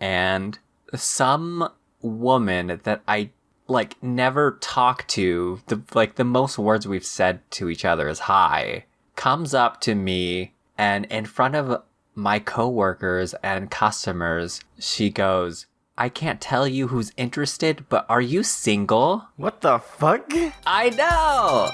and some woman that I never talk to, the most words we've said to each other is hi, comes up to me, and in front of my coworkers and customers, she goes, "I can't tell you who's interested, but are you single?" What the fuck? I know!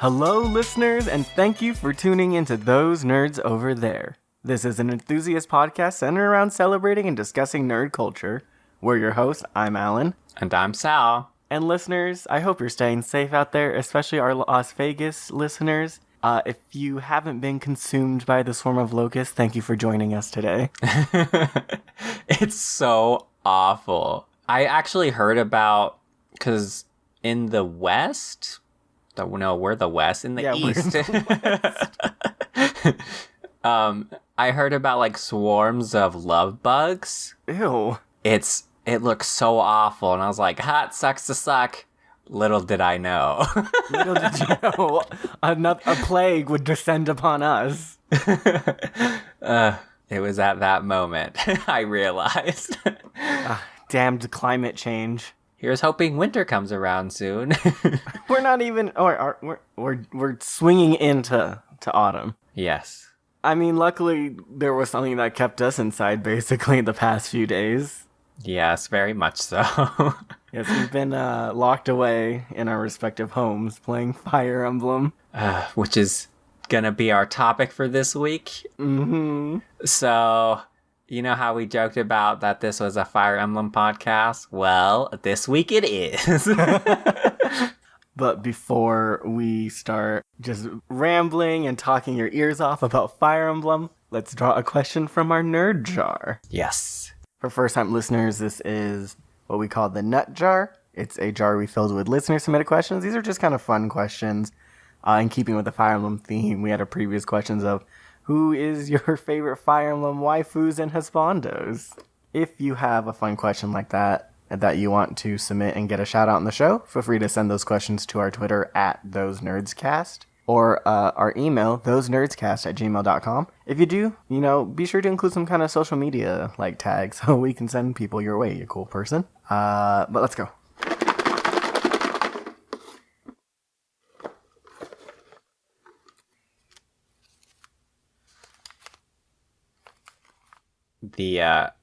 Hello, listeners, and thank you for tuning into Those Nerds Over There. This is an enthusiast podcast centered around celebrating and discussing nerd culture. We're your hosts. I'm Alan. And I'm Sal. And listeners, I hope you're staying safe out there, especially our Las Vegas listeners. If you haven't been consumed by the swarm of locusts, thank you for joining us today. It's so awful. I actually heard about, because in the West... No, we're the West. In the East. We're in the West. I heard about swarms of love bugs. Ew. It looks so awful, and I was like, "Ha, it sucks to suck." Little did I know. Little did you know, a plague would descend upon us. It was at that moment I realized. Damned climate change. Here's hoping winter comes around soon. We're not even, we're swinging into autumn. Yes. I mean, luckily there was something that kept us inside basically the past few days. Yes, very much so. Yes, we've been locked away in our respective homes playing Fire Emblem. Which is gonna be our topic for this week. Mm-hmm. So... You know how we joked about that this was a Fire Emblem podcast? Well, this week it is. But before we start just rambling and talking your ears off about Fire Emblem, let's draw a question from our nerd jar. Yes. For first-time listeners, this is what we call the nut jar. It's a jar we filled with listener-submitted questions. These are just kind of fun questions. In keeping with the Fire Emblem theme, we had a previous questions of, who is your favorite Fire Emblem waifus and husbandos? If you have a fun question like that you want to submit and get a shout out on the show, feel free to send those questions to our Twitter at ThoseNerdsCast or our email, thosenerdscast@gmail.com. If you do, be sure to include some kind of social media tag so we can send people your way, you cool person. But let's go.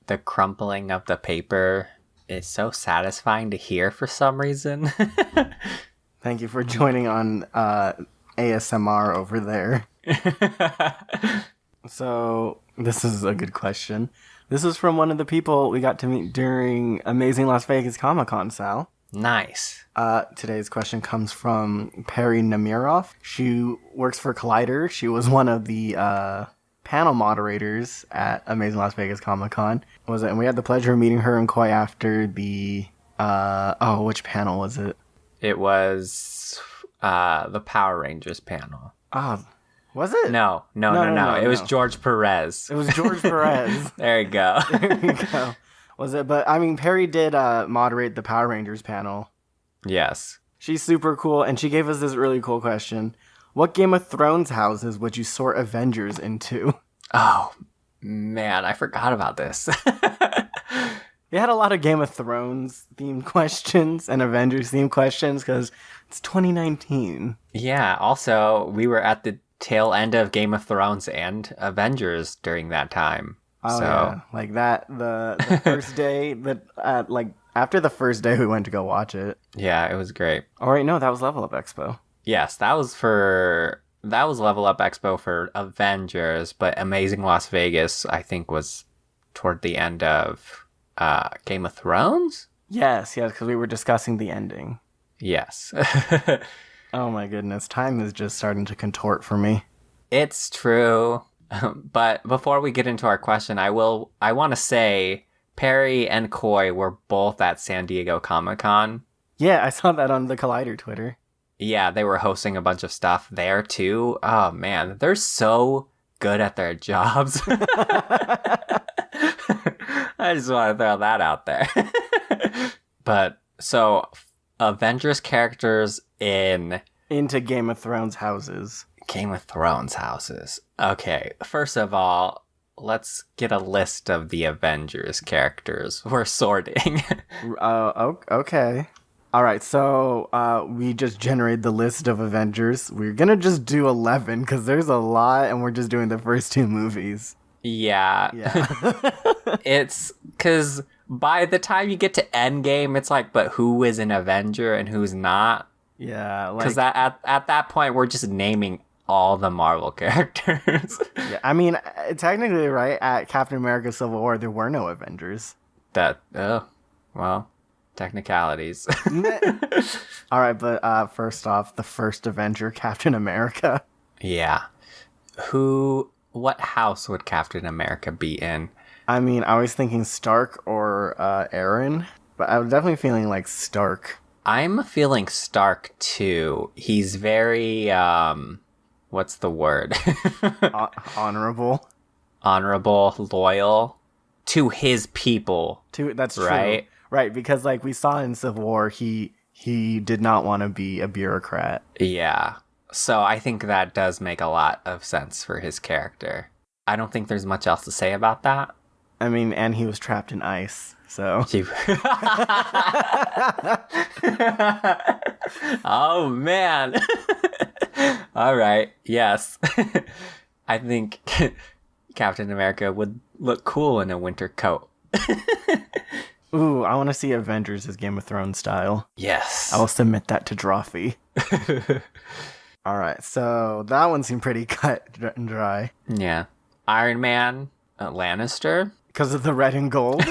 The crumpling of the paper is so satisfying to hear for some reason. Thank you for joining on ASMR over there. So, this is a good question. This is from one of the people we got to meet during Amazing Las Vegas Comic-Con, Sal. Nice. Today's question comes from Perry Namirov. She works for Collider. She was one of the panel moderators at Amazing Las Vegas Comic-Con. And we had the pleasure of meeting her and Koi after the which panel was it? It was the Power Rangers panel. Was it? No. It was George Perez. It was George Perez. There you go. There you go. Was it? But I mean, Perry did moderate the Power Rangers panel. Yes. She's super cool, and she gave us this really cool question. What Game of Thrones houses would you sort Avengers into? Oh, man, I forgot about this. We had a lot of Game of Thrones themed questions and Avengers themed questions because it's 2019. Yeah, also, we were at the tail end of Game of Thrones and Avengers during that time. Oh, so. Yeah. Like that, the first day, after the first day we went to go watch it. Yeah, it was great. Oh, wait, no, that was Level Up Expo. Yes, that was Level Up Expo for Avengers, but Amazing Las Vegas, I think, was toward the end of Game of Thrones? Yes, because we were discussing the ending. Yes. Oh my goodness, time is just starting to contort for me. It's true. But before we get into our question, I want to say Perry and Koi were both at San Diego Comic-Con. Yeah, I saw that on the Collider Twitter. Yeah, they were hosting a bunch of stuff there too. Oh man, they're so good at their jobs. I I just want to throw that out there. But so Avengers characters into Game of Thrones houses. Game of Thrones houses. Okay, first of all, let's get a list of the Avengers characters. We're sorting. Okay. All right, so we just generated the list of Avengers. We're going to just do 11 because there's a lot, and we're just doing the first 2 movies. Yeah. It's because by the time you get to Endgame, it's like, but who is an Avenger and who's not? Yeah. Because at that point, we're just naming all the Marvel characters. Yeah, I mean, technically, right, at Captain America Civil War, there were no Avengers. Well, technicalities. All right, but first off, the first Avenger, Captain America. Yeah. What house would Captain America be in? I mean, I was thinking Stark or Aaron, but I was definitely feeling like Stark. I'm feeling Stark, too. He's very, what's the word? Honorable. Honorable, loyal to his people. That's right? True. Right, because like we saw in Civil War, he did not want to be a bureaucrat. Yeah. So I think that does make a lot of sense for his character. I don't think there's much else to say about that. I mean, and he was trapped in ice, so... Oh, man. All right, yes. I think Captain America would look cool in a winter coat. Ooh, I want to see Avengers as Game of Thrones style. Yes. I will submit that to Drawfee. All right, so that one seemed pretty cut and dry. Yeah. Iron Man, Lannister. Because of the red and gold?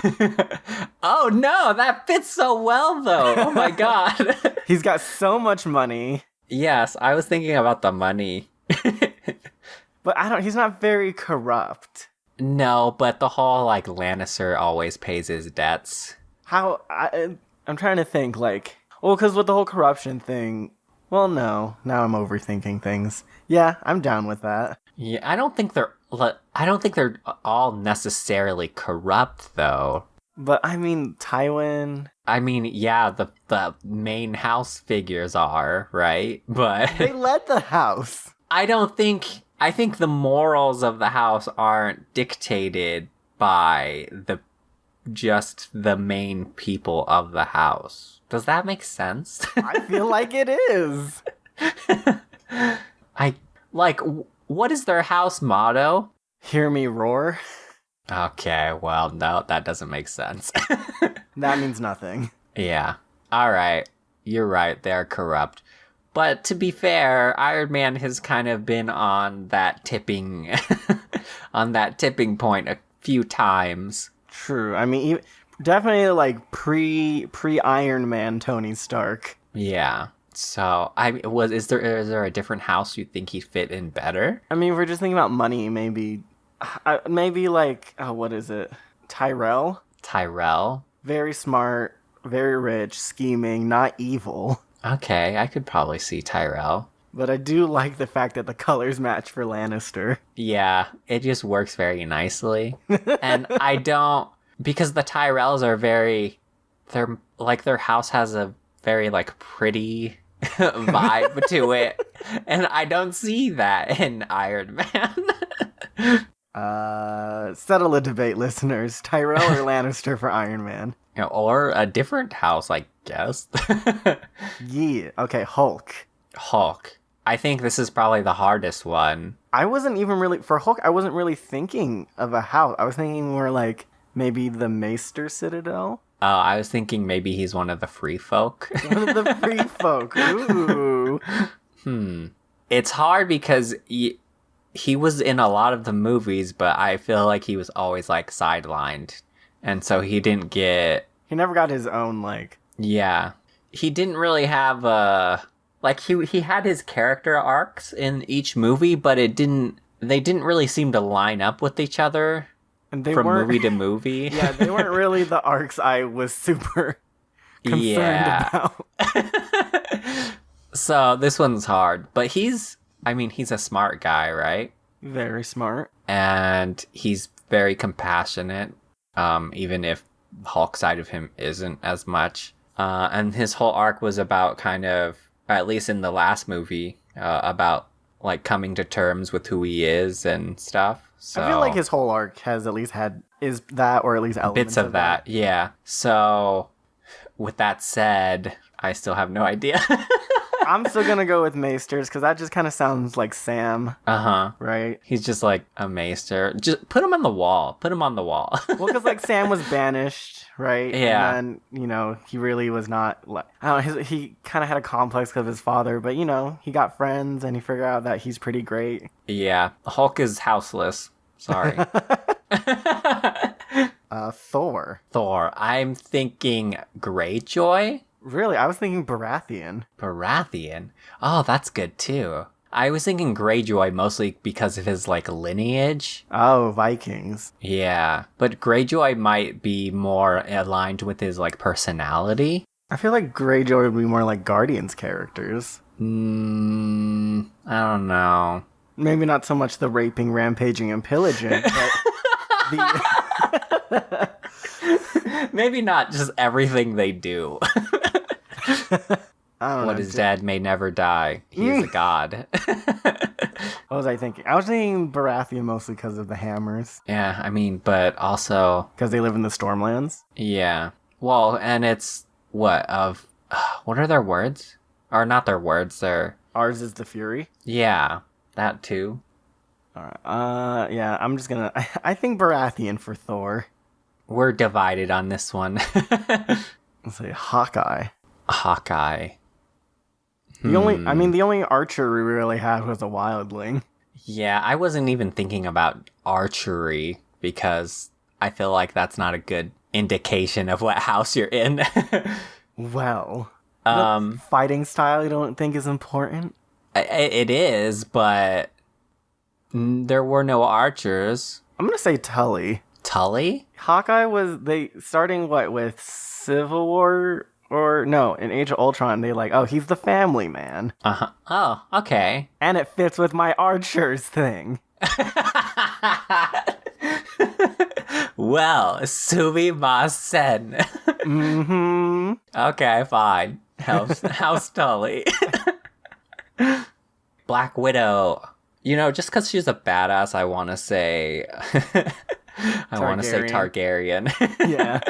Oh, no, that fits so well, though. Oh, my God. He's got so much money. Yes, I was thinking about the money. But he's not very corrupt. No, but the whole, like, Lannister always pays his debts. I'm trying to think, like... Well, because with the whole corruption thing... Well, no. Now I'm overthinking things. Yeah, I'm down with that. Yeah, I don't think they're all necessarily corrupt, though. But, I mean, Tywin... I mean, yeah, the main house figures are, right? But... They led the house. I think the morals of the house aren't dictated by just the main people of the house. Does that make sense? I feel like it is. What is their house motto? Hear me roar. Okay, well, no, that doesn't make sense. That means nothing. Yeah. All right. You're right. They're corrupt. But to be fair, Iron Man has kind of been on that tipping point a few times. True. I mean, definitely like pre Iron Man Tony Stark. Yeah. So, is there a different house you think he fit in better? I mean, if we're just thinking about money, maybe like, what is it? Tyrell? Very smart, very rich, scheming, not evil. Okay, I could probably see Tyrell. But I do like the fact that the colors match for Lannister. Yeah, it just works very nicely. And because the Tyrells are their house has a very, like, pretty vibe to it. And I don't see that in Iron Man. Settle a debate, listeners. Tyrell or Lannister for Iron Man? Or a different house, I guess. Yeah. Okay, Hulk. I think this is probably the hardest one. I wasn't really thinking of a house. I was thinking more like maybe the Maester Citadel. I was thinking maybe he's one of the free folk. One of the free folk. Ooh. It's hard because he was in a lot of the movies, but I feel like he was always, like, sidelined. And so he never got his own, like... Yeah. He didn't really have he had his character arcs in each movie, but they didn't really seem to line up with each other from movie to movie. Yeah, they weren't really the arcs I was super concerned about. So this one's hard, but he's a smart guy, right? Very smart. And he's very compassionate. even if Hulk side of him isn't as much. And his whole arc was about kind of, at least in the last movie, about like coming to terms with who he is and stuff. So I feel like his whole arc has at least is that, or at least elements bits of that. Yeah. So with that said, I still have no idea. I'm still gonna go with Maesters because that just kind of sounds like Sam. Right? He's just like a maester. Just put him on the wall. Put him on the wall. Well, because like Sam was banished, right? Yeah. And then, he really was not like, I don't know, he kind of had a complex because of his father, but he got friends and he figured out that he's pretty great. Yeah. Hulk is houseless. Sorry. Thor. Thor. I'm thinking Greyjoy. Really? I was thinking Baratheon. Baratheon? Oh, that's good too. I was thinking Greyjoy mostly because of his, like, lineage. Oh, Vikings. Yeah. But Greyjoy might be more aligned with his, like, personality. I feel like Greyjoy would be more like Guardians characters. I don't know. Maybe not so much the raping, rampaging, and pillaging, but the... Maybe not just everything they do. I don't know. What is dead may never die. He is a god. What was I thinking? I was thinking Baratheon mostly because of the hammers. Yeah, I mean, but also... Because they live in the Stormlands? Yeah. Well, and it's... What are their words? Or not their words, they're... Ours is the Fury? Yeah, that too. Alright, yeah, I'm just gonna... I think Baratheon for Thor. We're divided on this one. Let's say Hawkeye. Hawkeye. The only archer we really had was a wildling. Yeah, I wasn't even thinking about archery because I feel like that's not a good indication of what house you're in. Well, fighting style you don't think is important? It is, but there were no archers. I'm gonna say Tully. Tully? Hawkeye was starting with Civil War, or no, in Age of Ultron, he's the family man. Uh-huh. Oh, okay. And it fits with my archers thing. Well, sumimasen. Mm-hmm. Okay, fine. House Tully. Black Widow. Just because she's a badass, I want to say... I want to say Targaryen. Yeah.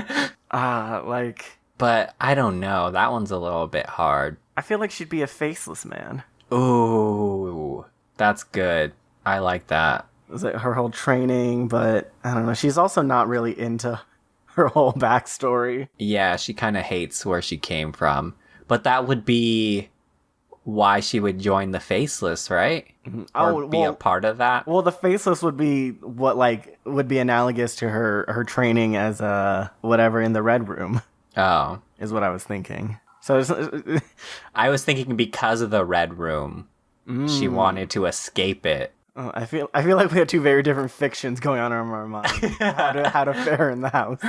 But I don't know. That one's a little bit hard. I feel like she'd be a faceless man. Ooh, that's good. I like that. Is it her whole training? But I don't know. She's also not really into her whole backstory. Yeah, she kind of hates where she came from. But that would be why she would join the Faceless, right? Mm-hmm. Or be a part of that? Well, the Faceless would be what would be analogous to her training as whatever in the Red Room. Oh. Is what I was thinking. So I was thinking because of the Red Room, she wanted to escape it. Oh, I feel like we have two very different fictions going on in our mind. how to fare in the house.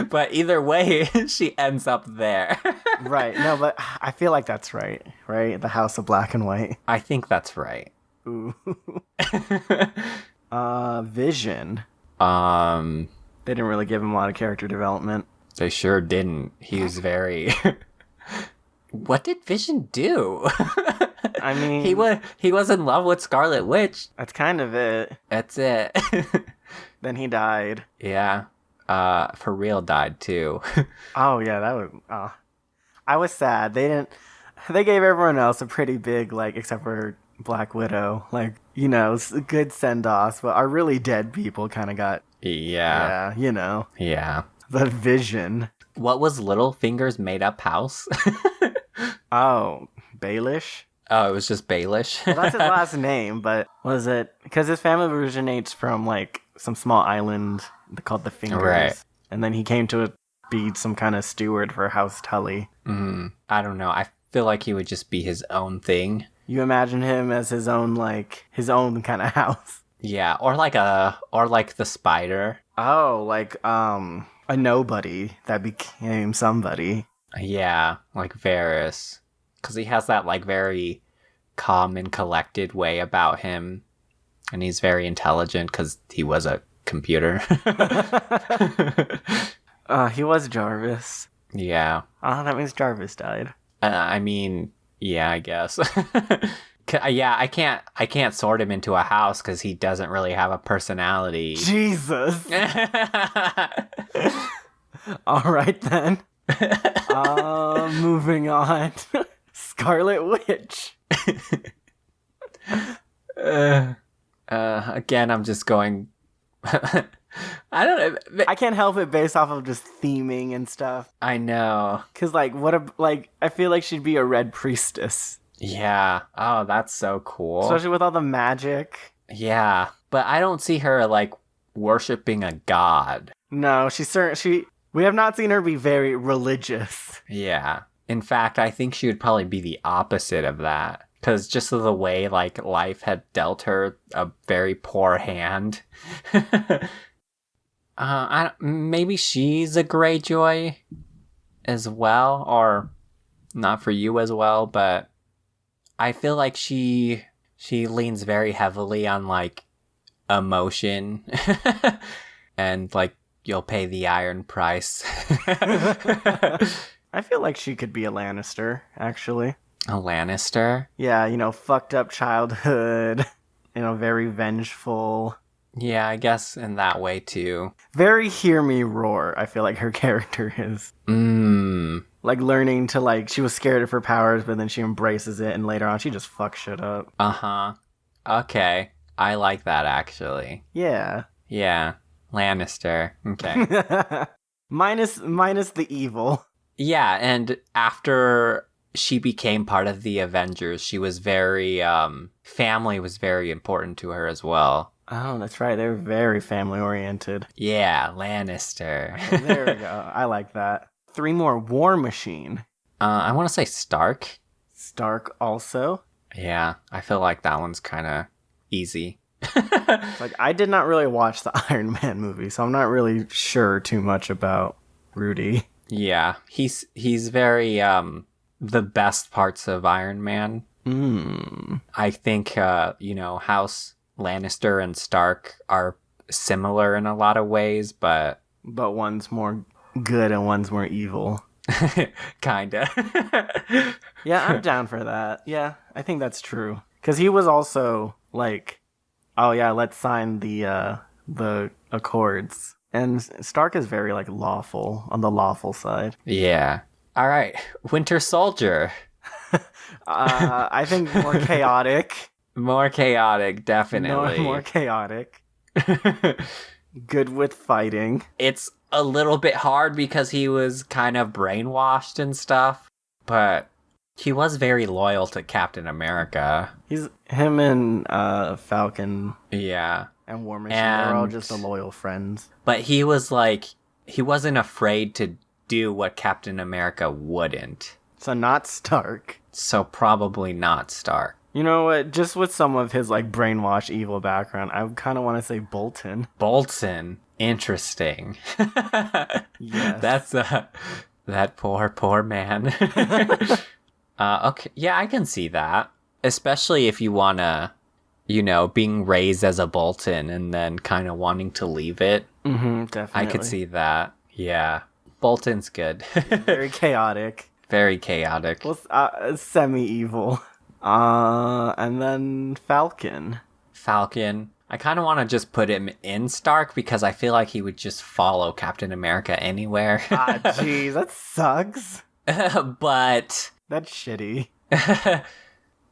But either way, she ends up there. Right. No, but I feel like that's right. Right? The House of Black and White. I think that's right. Ooh. Vision. They didn't really give him a lot of character development. They sure didn't. He was very... What did Vision do? I mean... He was in love with Scarlet Witch. That's kind of it. That's it. Then he died. Yeah. For real died, too. Oh, yeah, that was... I was sad. They gave everyone else a pretty big, except for Black Widow, good send-offs, but our really dead people kind of got... Yeah. Yeah. The Vision. What was Littlefinger's made-up house? Oh, Baelish? Oh, it was just Baelish? Well, that's his last name, but was it... Because his family originates from, some small island called the Fingers. Right. And then he came to be some kind of steward for House Tully. Mm, I don't know. I feel like he would just be his own thing. You imagine him as his own kind of house. Yeah, or the spider. Oh, a nobody that became somebody. Yeah, like Varys. Because he has that, very calm and collected way about him. And he's very intelligent because he was a computer. He was Jarvis. Yeah. That means Jarvis died. I mean, yeah, I guess. Yeah, I can't sort him into a house because he doesn't really have a personality. Jesus. All right then. Moving on. Scarlet Witch. Again, I'm just going. I don't know. I can't help it based off of just theming and stuff. I know. Cause I feel like she'd be a red priestess. Yeah. Oh, that's so cool. Especially with all the magic. Yeah, but I don't see her like worshiping a god. No, we have not seen her be very religious. Yeah. In fact, I think she would probably be the opposite of that. Because just of the way, like, life had dealt her a very poor hand. Maybe she's a Greyjoy as well, or not for you as well, but I feel like she leans very heavily on, like, emotion. And, like, you'll pay the iron price. I feel like she could be a Lannister, actually. A Lannister? Yeah, fucked up childhood, very vengeful. Yeah, I guess in that way too. Very hear me roar, I feel like her character is. Like learning to she was scared of her powers, but then she embraces it, and later on she just fucks shit up. Uh-huh. Okay. I like that actually. Yeah. Yeah. Lannister. Okay. minus the evil. Yeah, and after she became part of the Avengers, she was very, family was very important to her as well. Oh, that's right. They're very family-oriented. Yeah, Lannister. There we go. I like that. 3 more. War Machine. I want to say Stark. Stark also. Yeah, I feel like that one's kind of easy. I did not really watch the Iron Man movie, so I'm not really sure too much about Rudy. Yeah, he's very, the best parts of Iron Man. I think, House Lannister and Stark are similar in a lot of ways, but one's more good and one's more evil. Kinda. Yeah, I'm down for that. Yeah, I think that's true. Because he was also like, oh yeah, let's sign the accords. And Stark is very lawful, on the lawful side. Yeah. All right, Winter Soldier. I think more chaotic. More chaotic, definitely. More chaotic. Good with fighting. It's a little bit hard because he was kind of brainwashed and stuff, but he was very loyal to Captain America. Him and Falcon. Yeah. And War Machine, they're all just the loyal friends. But he wasn't afraid to do what Captain America wouldn't. So not Stark. So probably not Stark. You know what? Just with some of his brainwash evil background, I kind of want to say Bolton. Bolton. Interesting. Yes. That's that poor man. Okay, yeah, I can see that. Especially if you want to, being raised as a Bolton and then kind of wanting to leave it. Mm-hmm, definitely. I could see that. Yeah. Bolton's good. Very chaotic. Very chaotic. Well, semi-evil. And then Falcon. Falcon. I kind of want to just put him in Stark because I feel like he would just follow Captain America anywhere. Jeez, that sucks. But that's shitty.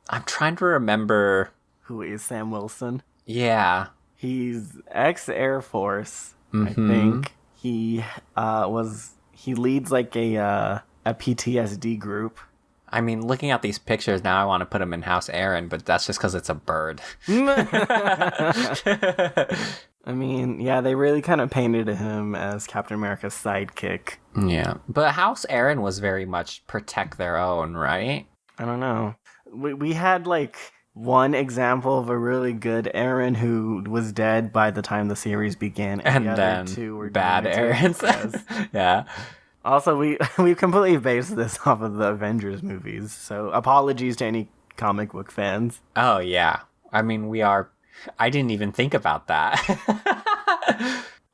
I'm trying to remember. Who is Sam Wilson? Yeah. He's ex-Air Force, I think. He leads a PTSD group. I mean, looking at these pictures now, I want to put him in House Aaron, but that's just because it's a bird. I mean, yeah, they really kind of painted him as Captain America's sidekick. Yeah, but House Aaron was very much protect their own, right? I don't know. We had one example of a really good Aaron who was dead by the time the series began, and the then other 2 were bad Aarons. Yes. Yeah. Also, we completely based this off of the Avengers movies, so apologies to any comic book fans. Oh, yeah. I mean, I didn't even think about that.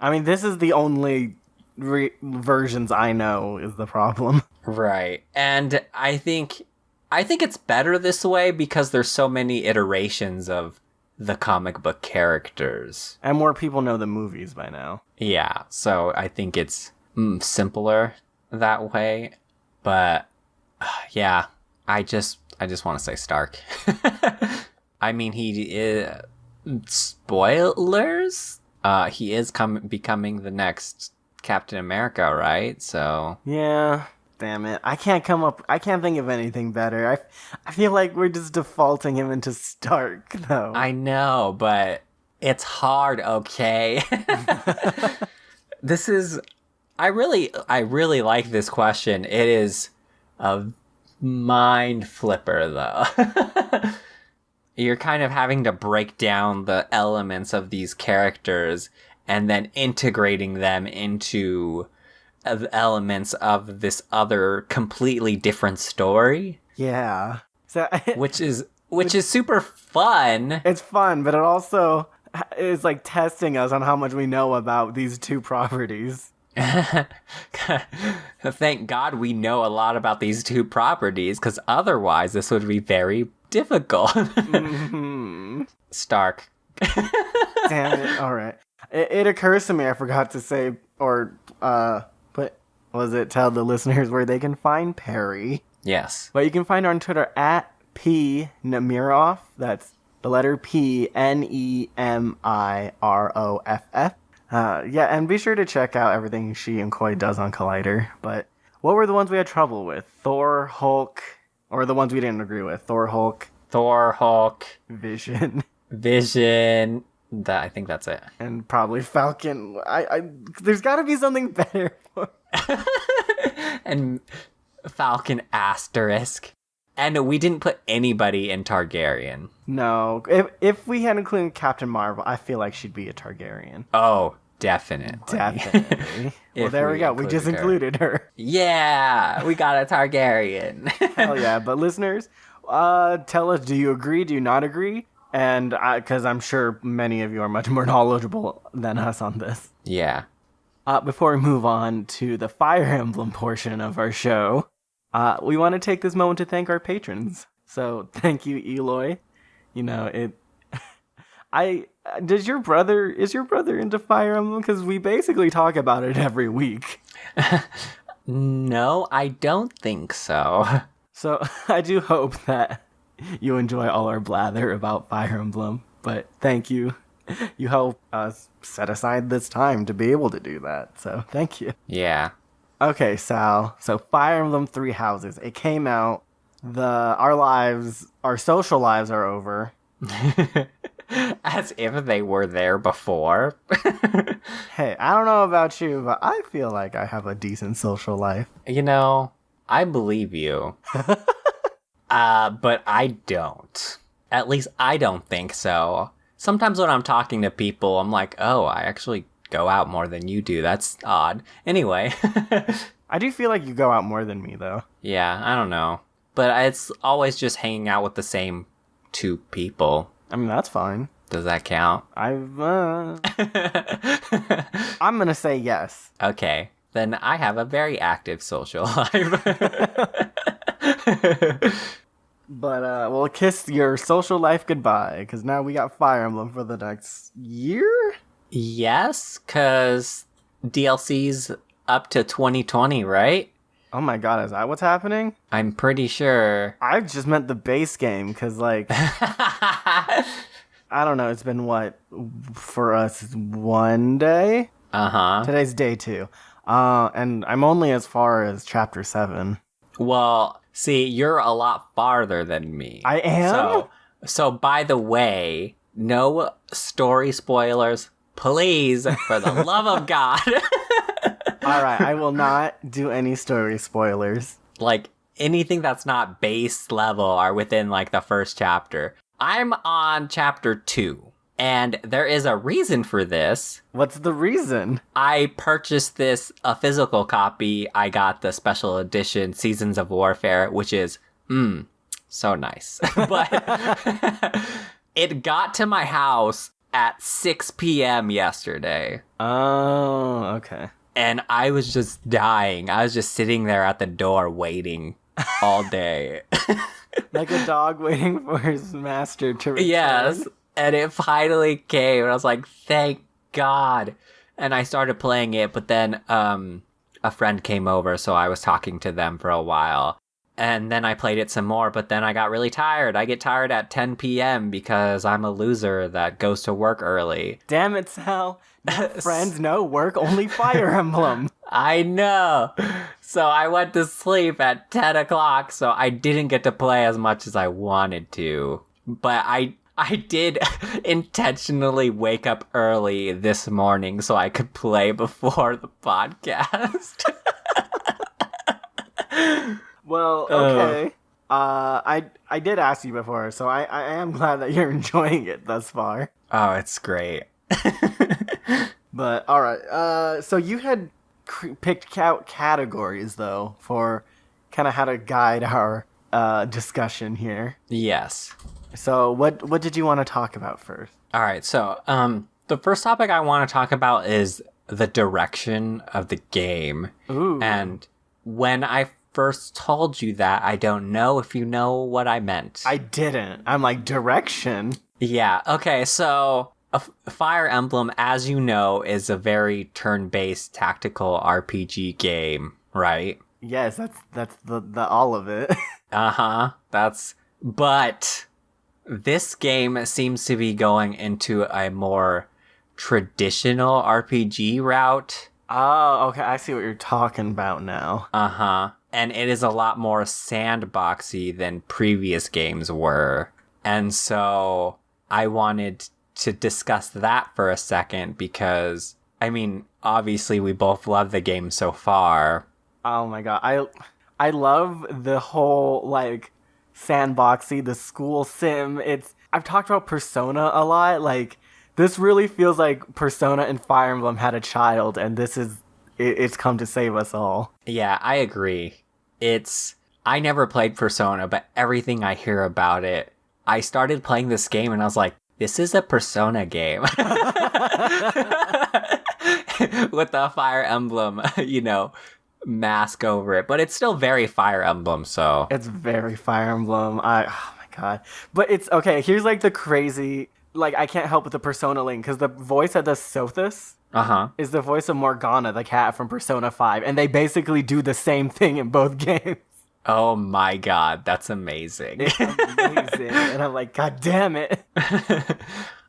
I mean, this is the only versions I know is the problem. Right. And I think it's better this way because there's so many iterations of the comic book characters. And more people know the movies by now. Yeah, so I think it's simpler that way. But yeah, I just want to say Stark. I mean, he is spoilers. He is becoming the next Captain America, right? So yeah, damn it, I can't think of anything better. I feel like we're just defaulting him into Stark, though. I know, but it's hard. Okay. I really like this question. It is a mind flipper, though. You're kind of having to break down the elements of these characters and then integrating them into elements of this other completely different story. Yeah. So which is super fun. It's fun, but it also is like testing us on how much we know about these two properties. Thank God we know a lot about these two properties, because otherwise this would be very difficult. Mm-hmm. Stark. Damn it. All right. It occurs to me I forgot to say, or tell the listeners where they can find Perry. Yes. But you can find her on Twitter at P Nemiroff. That's the letter P Nemiroff. Yeah, and be sure to check out everything she and Koi does on Collider. But what were the ones we had trouble with? Thor, Hulk, or the ones we didn't agree with? Thor, Hulk, Vision. I think that's it. And probably Falcon. There's got to be something better for. And Falcon asterisk. And we didn't put anybody in Targaryen. No. If we had included Captain Marvel, I feel like she'd be a Targaryen. Oh, definitely. Well, there we go. We just included her. Yeah, we got a Targaryen. Hell yeah. But listeners, tell us, do you agree? Do you not agree? And because I'm sure many of you are much more knowledgeable than us on this. Yeah. Before we move on to the Fire Emblem portion of our show, we want to take this moment to thank our patrons. So thank you, Eloy. You know, is your brother into Fire Emblem? Because we basically talk about it every week. No, I don't think so. So I do hope that you enjoy all our blather about Fire Emblem. But thank you. You help us set aside this time to be able to do that. So thank you. Yeah. Okay, Sal. So Fire Emblem Three Houses. It came out. Our social lives are over. As if they were there before. Hey, I don't know about you, but I feel like I have a decent social life. You know, I believe you. But I don't. At least I don't think so. Sometimes when I'm talking to people, I'm like, oh, I actually go out more than you do. That's odd. Anyway. I do feel like you go out more than me, though. Yeah, I don't know. But it's always just hanging out with the same two people. I mean, that's fine. Does that count? I'm gonna say yes. Okay. Then I have a very active social life. But we'll kiss your social life goodbye, because now we got Fire Emblem for the next year? Yes, because DLC's up to 2020, right? Oh my god, is that what's happening? I'm pretty sure. I just meant the base game, because, like, I don't know, it's been, what, for us, 1 day? Uh-huh. Today's day 2. And I'm only as far as chapter 7. Well, see, you're a lot farther than me. I am? So by the way, no story spoilers, please, for the love of God. Alright, I will not do any story spoilers. Like, anything that's not base level or within, like, the first chapter. I'm on chapter 2. And there is a reason for this. What's the reason? I purchased a physical copy. I got the special edition Seasons of Warfare, which is, so nice. But it got to my house at 6 p.m. yesterday. Oh, okay. And I was just dying. I was just sitting there at the door waiting all day. Like a dog waiting for his master to return. Yes. And it finally came. And I was like, thank God. And I started playing it. But then a friend came over. So I was talking to them for a while. And then I played it some more. But then I got really tired. I get tired at 10 p.m. because I'm a loser that goes to work early. Damn it, Sal. No friends, no work, only Fire Emblem. I know. So I went to sleep at 10 o'clock, so I didn't get to play as much as I wanted to. But I did intentionally wake up early this morning so I could play before the podcast. Well, okay. I did ask you before, so I am glad that you're enjoying it thus far. Oh, it's great. But, alright, so you had picked out categories, though, for kind of how to guide our discussion here. Yes. So, what did you want to talk about first? All right, so the first topic I want to talk about is the direction of the game. Ooh. And when I first told you that, I don't know if you know what I meant. I didn't. I'm like, direction? Yeah, okay, so Fire Emblem, as you know, is a very turn-based tactical RPG game, right? Yes, that's the all of it. Uh-huh, but this game seems to be going into a more traditional RPG route. Oh, okay, I see what you're talking about now. Uh-huh. And it is a lot more sandboxy than previous games were. And so I wanted to discuss that for a second because, I mean, obviously we both love the game so far. Oh my god, I love the whole, like, sandboxy, the school sim. I've talked about Persona a lot, like, this really feels like Persona and Fire Emblem had a child, and it's come to save us all. Yeah, I agree. I never played Persona, but everything I hear about it, I started playing this game and I was like, this is a Persona game. With the Fire Emblem, mask over it. But it's still very Fire Emblem, so. It's very Fire Emblem. Oh my god. But it's, okay, here's like the crazy, like, I can't help with the Persona link, because the voice of the Sothis is the voice of Morgana, the cat from Persona 5, and they basically do the same thing in both games. Oh my god, that's amazing. It's amazing. And I'm like, god damn it.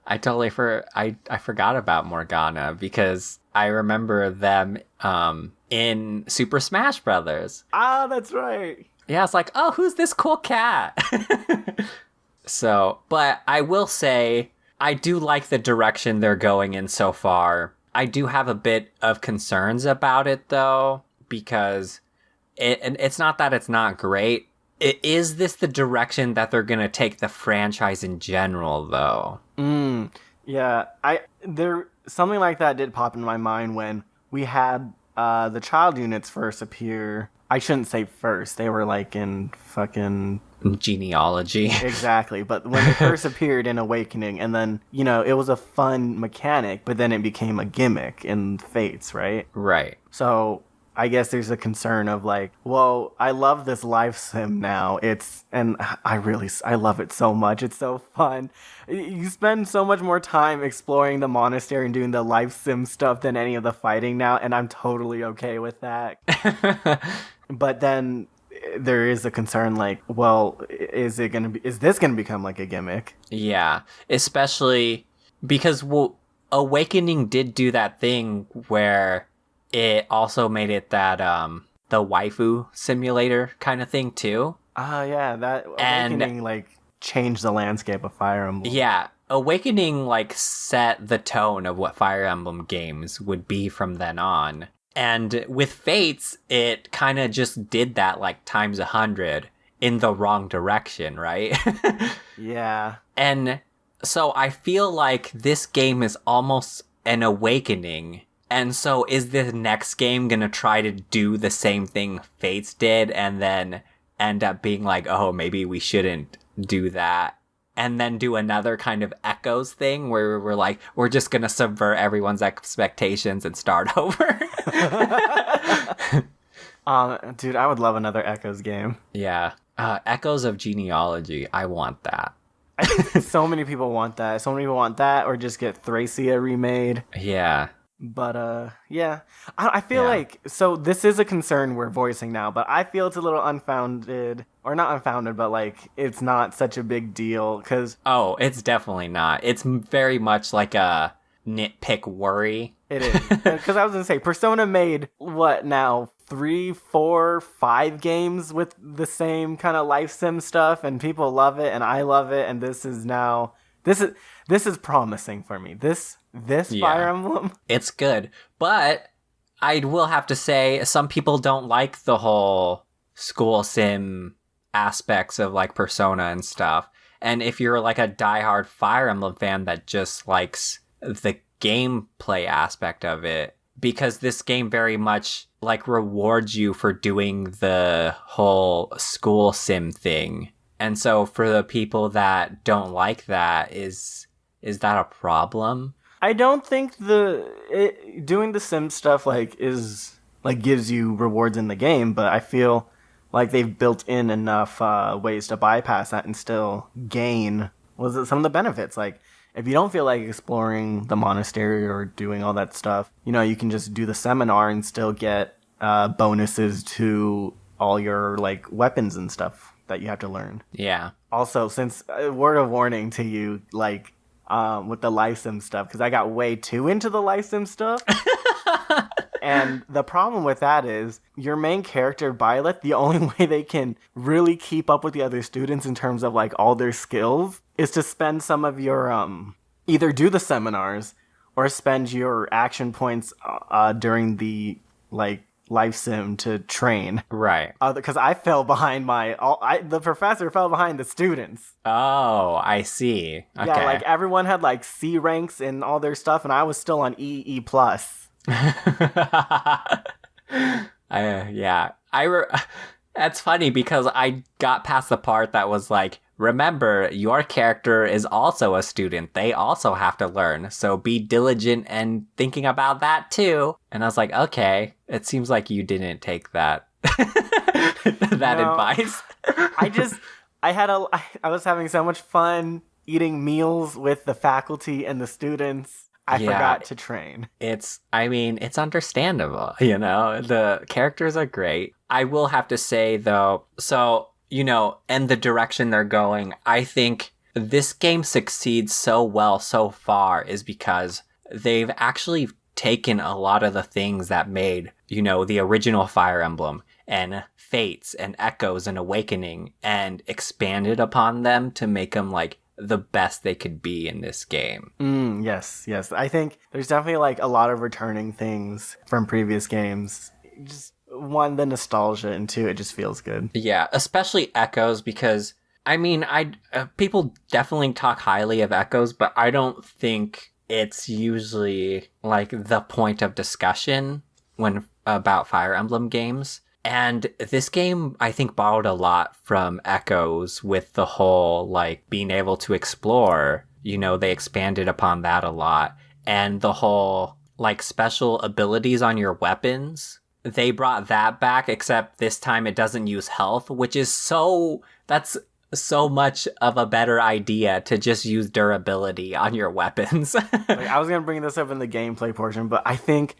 I totally I forgot about Morgana because I remember them in Super Smash Brothers. Ah, that's right. Yeah, it's like, oh, who's this cool cat? So, but I will say, I do like the direction they're going in so far. I do have a bit of concerns about it, though, because it's not that it's not great. Is this the direction that they're going to take the franchise in general, though? Yeah, something like that did pop in my mind when we had the child units first appear. I shouldn't say first. They were like in fucking genealogy. Exactly. But when they first appeared in Awakening, and then, it was a fun mechanic, but then it became a gimmick in Fates, right? Right. So I guess there's a concern of like, well, I love this life sim now. I love it so much. It's so fun. You spend so much more time exploring the monastery and doing the life sim stuff than any of the fighting now, and I'm totally okay with that. But then there is a concern like, well, is this gonna become like a gimmick? Yeah, especially because Awakening did do that thing where it also made it that the waifu simulator kind of thing too. Yeah, that Awakening like changed the landscape of Fire Emblem. Yeah, Awakening like set the tone of what Fire Emblem games would be from then on. And with Fates, it kind of just did that like times 100 in the wrong direction, right? Yeah. And so I feel like this game is almost an awakening. And so is the next game going to try to do the same thing Fates did and then end up being like, oh, maybe we shouldn't do that? and then do another kind of Echoes thing where we're like, we're just gonna subvert everyone's expectations and start over. Dude, I would love another Echoes game. Yeah. Echoes of Genealogy. I want that. I think so many people want that. So many people want that, or just get Thracia remade. Yeah. But, yeah. I feel like, so this is a concern we're voicing now, but I feel it's a little unfounded, or not unfounded, but, like, it's not such a big deal, because... Oh, it's definitely not. It's very much like a nitpick worry. It is. Because I was going to say, Persona made, what now, 3, 4, 5 games with the same kind of life sim stuff, and people love it, and I love it, and this is now... This is promising for me. This Fire Emblem. It's good. But I will have to say, some people don't like the whole school sim aspects of like Persona and stuff. And if you're like a diehard Fire Emblem fan that just likes the gameplay aspect of it, because this game very much like rewards you for doing the whole school sim thing. And so for the people that don't like that, is that a problem? I don't think doing the sim stuff gives you rewards in the game, but I feel like they've built in enough ways to bypass that and still gain some of the benefits. Like if you don't feel like exploring the monastery or doing all that stuff, you can just do the seminar and still get bonuses to all your like weapons and stuff that you have to learn. Yeah. Also, since word of warning to you, like with the life sim stuff, because I got way too into the life sim stuff. And the problem with that is your main character, Violet, the only way they can really keep up with the other students in terms of like all their skills is to spend some of your either do the seminars or spend your action points during the like life sim to train. Right. Because I fell behind the professor fell behind the students. Oh, I see. Okay. Yeah, like everyone had like C ranks and all their stuff, and I was still on E+. Yeah. That's funny because I got past the part that was like, remember, your character is also a student. They also have to learn. So be diligent and thinking about that too. And I was like, okay, it seems like you didn't take that advice. I was having so much fun eating meals with the faculty and the students. I forgot to train. It's understandable, The characters are great. I will have to say, though, and the direction they're going, I think this game succeeds so well so far is because they've actually taken a lot of the things that made, the original Fire Emblem and Fates and Echoes and Awakening and expanded upon them to make them, like, the best they could be in this game. Yes. I think there's definitely like a lot of returning things from previous games. Just one, the nostalgia, and two, it just feels good. Yeah, especially Echoes because people definitely talk highly of Echoes, but I don't think it's usually like the point of discussion when about Fire Emblem games. And this game, I think, borrowed a lot from Echoes with the whole, like, being able to explore. They expanded upon that a lot. And the whole, like, special abilities on your weapons, they brought that back, except this time it doesn't use health, which is that's so much of a better idea to just use durability on your weapons. I was going to bring this up in the gameplay portion, but I think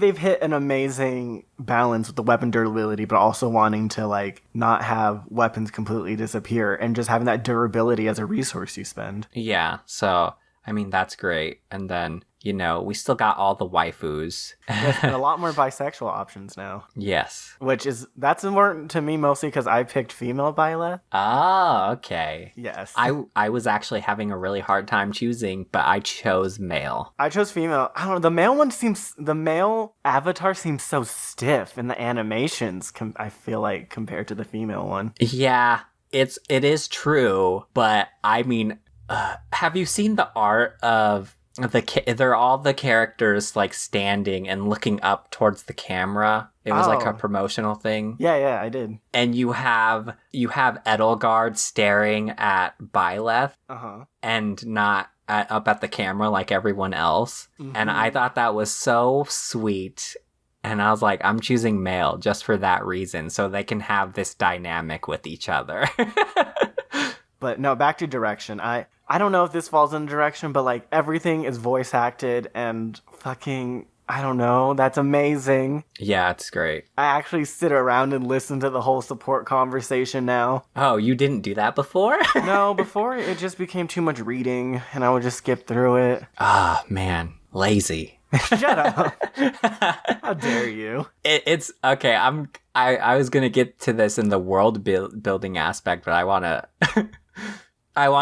they've hit an amazing balance with the weapon durability, but also wanting to like not have weapons completely disappear and just having that durability as a resource you spend. Yeah, so that's great. And then, we still got all the waifus. And a lot more bisexual options now. Yes. That's important to me mostly because I picked female Violet. Oh, okay. Yes. I was actually having a really hard time choosing, but I chose male. I chose female. I don't know, the male avatar seems so stiff in the animations, I feel like, compared to the female one. Yeah, it is true, but have you seen the art of they're all the characters like standing and looking up towards the camera. It was like a promotional thing. Yeah, I did. And you have Edelgard staring at Byleth and not up at the camera like everyone else. Mm-hmm. And I thought that was so sweet. And I was like, I'm choosing male just for that reason, so they can have this dynamic with each other. But no, back to direction. I don't know if this falls in direction, but like everything is voice acted and fucking, I don't know, that's amazing. Yeah, it's great. I actually sit around and listen to the whole support conversation now. Oh, you didn't do that before? No, before it just became too much reading and I would just skip through it. Ah, man, lazy. Shut up. How dare you? It's okay. I was gonna get to this in the world building aspect, but I want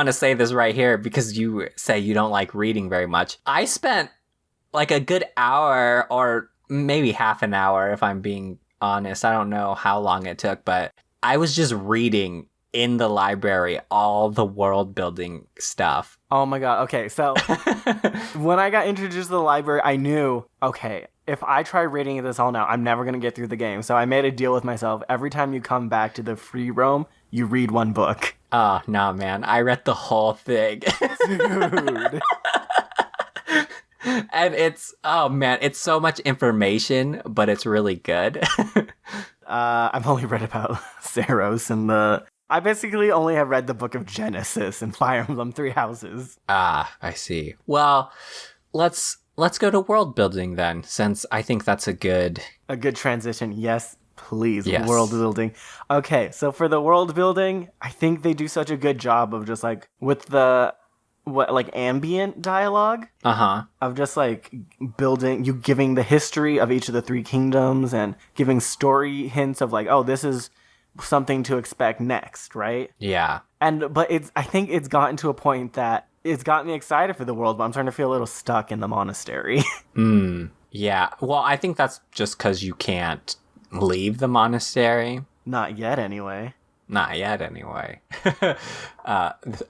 to say this right here because you say you don't like reading very much. I spent like a good hour or maybe half an hour, if I'm being honest. I don't know how long it took, but I was just reading in the library all the world building stuff. Oh my god. Okay, so when I got introduced to the library, I knew, okay, if I try reading this all now, I'm never going to get through the game. So I made a deal with myself. Every time you come back to the free roam, you read one book. Oh, no, man. I read the whole thing. Dude. And it's so much information, but it's really good. I've only read about Saros and I basically only have read the book of Genesis and Fire Emblem 3 Houses. Ah, I see. Well, let's go to world building then, since I think that's a good transition. Yes, please. Yes. World building. Okay, so for the world building, I think they do such a good job of just like with the ambient dialogue. Of just like giving the history of each of the 3 kingdoms and giving story hints of like, oh, this is something to expect next, right? Yeah. But I think it's gotten to a point that it's got me excited for the world, but I'm starting to feel a little stuck in the monastery. Yeah. Well, I think that's just because you can't leave the monastery. Not yet, anyway.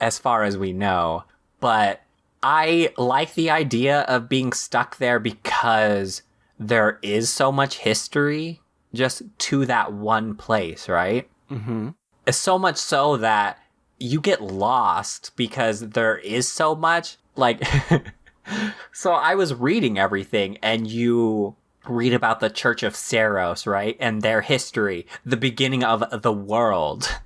As far as we know. But I like the idea of being stuck there because there is so much history just to that one place, right? Mm-hmm. It's so much so that you get lost because there is so much. Like, so I was reading everything, and you read about the Church of Saros, right? And their history, the beginning of the world.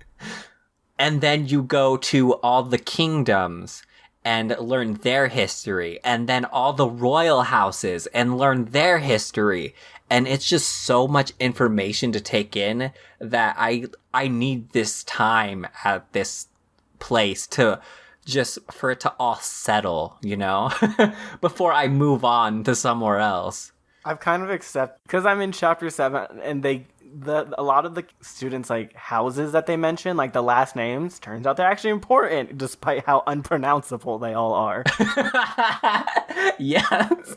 And then you go to all the kingdoms and learn their history, and then all the royal houses and learn their history. And it's just so much information to take in that I need this time at this place for it to all settle, you know, before I move on to somewhere else. I've kind of accepted, because I'm in chapter 7 and a lot of the students' like houses that they mention, like the last names, turns out they're actually important despite how unpronounceable they all are. Yes.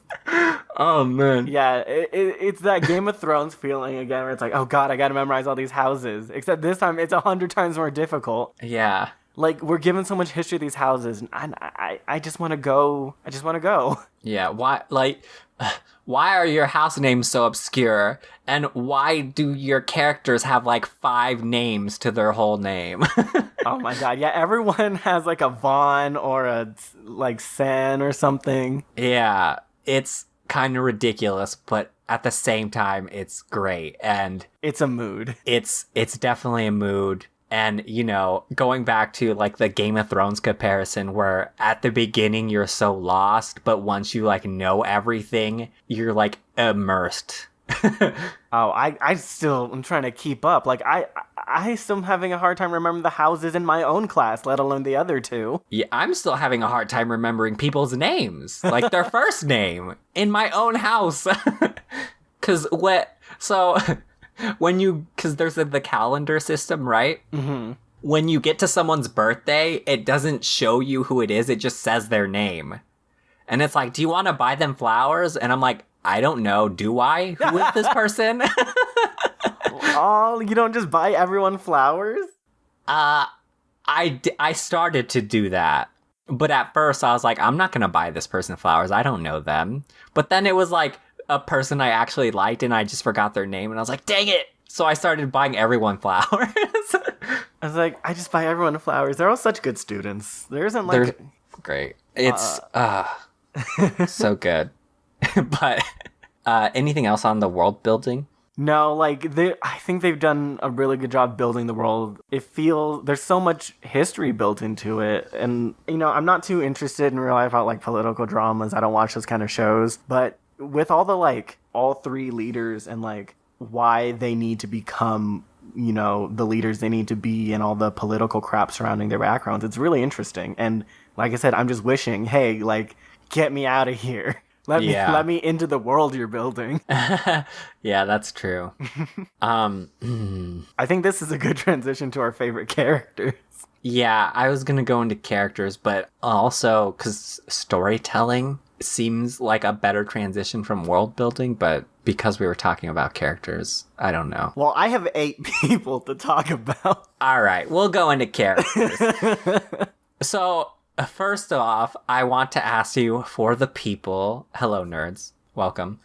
Oh man. Yeah, it's that Game of Thrones feeling again where it's like, oh god, I gotta memorize all these houses. Except this time it's 100 times more difficult. Yeah. Like, we're given so much history of these houses, and I just want to go. I just want to go. Yeah, why are your house names so obscure? And why do your characters have, like, 5 names to their whole name? Oh my god, yeah, everyone has, like, a Vaughn or a, like, Sen or something. Yeah, it's kind of ridiculous, but at the same time, it's great, and... It's a mood. It's definitely a mood. And, you know, going back to, like, the Game of Thrones comparison where at the beginning you're so lost, but once you, like, know everything, you're, like, immersed. Oh, I'm trying to keep up. Like, I still am having a hard time remembering the houses in my own class, let alone the other 2. Yeah, I'm still having a hard time remembering people's names, like their first name, in my own house. Because there's the calendar system, right? Mm-hmm. When you get to someone's birthday, it doesn't show you who it is, it just says their name. And it's like, do you want to buy them flowers? And I'm like, I don't know, do I? Who is this person? Oh, you don't just buy everyone flowers? I started to do that. But at first I was like, I'm not going to buy this person flowers. I don't know them. But then it was like a person I actually liked and I just forgot their name. And I was like, dang it. So I started buying everyone flowers. I was like, I just buy everyone flowers. They're all such good students. There isn't like... They're great. It's so good. But anything else on the world building? No, like, I think they've done a really good job building the world. It feels... There's so much history built into it. And, you know, I'm not too interested in real life about, like, political dramas. I don't watch those kind of shows. But with all the, like, all three leaders and, like, why they need to become, you know, the leaders they need to be and all the political crap surrounding their backgrounds, it's really interesting. And like I said, I'm just wishing, hey, like, get me out of here. Let me into the world you're building. Yeah, that's true. I think this is a good transition to our favorite characters. Yeah, I was going to go into characters, but also because storytelling seems like a better transition from world building, but because we were talking about characters, I don't know. Well, I have 8 people to talk about. All right, we'll go into characters. So, first off, I want to ask you for the people. Hello, nerds. Welcome.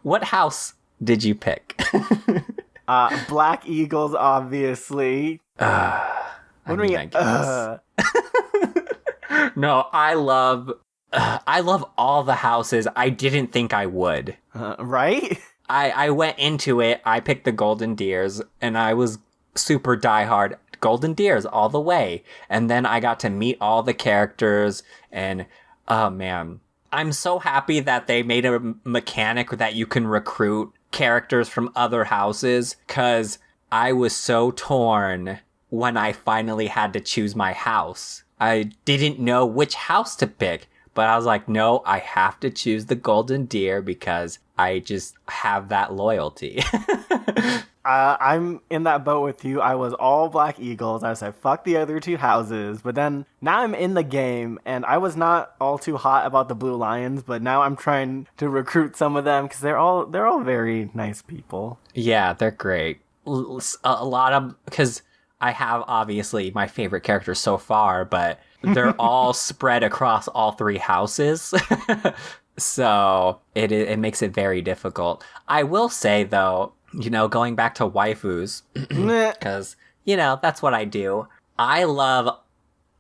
What house did you pick? Black Eagles, obviously. I guess. No, I love all the houses. I didn't think I would. Right? I went into it, I picked the Golden Deers, and I was super diehard Golden Deers all the way. And then I got to meet all the characters, and oh man. I'm so happy that they made a mechanic that you can recruit characters from other houses, because I was so torn when I finally had to choose my house. I didn't know which house to pick. But I was like, no, I have to choose the Golden Deer because I just have that loyalty. I'm in that boat with you. I was all Black Eagles. I said, fuck the other 2 houses. But then now I'm in the game, and I was not all too hot about the Blue Lions, but now I'm trying to recruit some of them because they're all very nice people. Yeah, they're great. A lot of, because I have obviously my favorite characters so far, but they're all spread across all 3 houses. So it makes it very difficult. I will say, though, you know, going back to waifus, because, you know, that's what I do. I love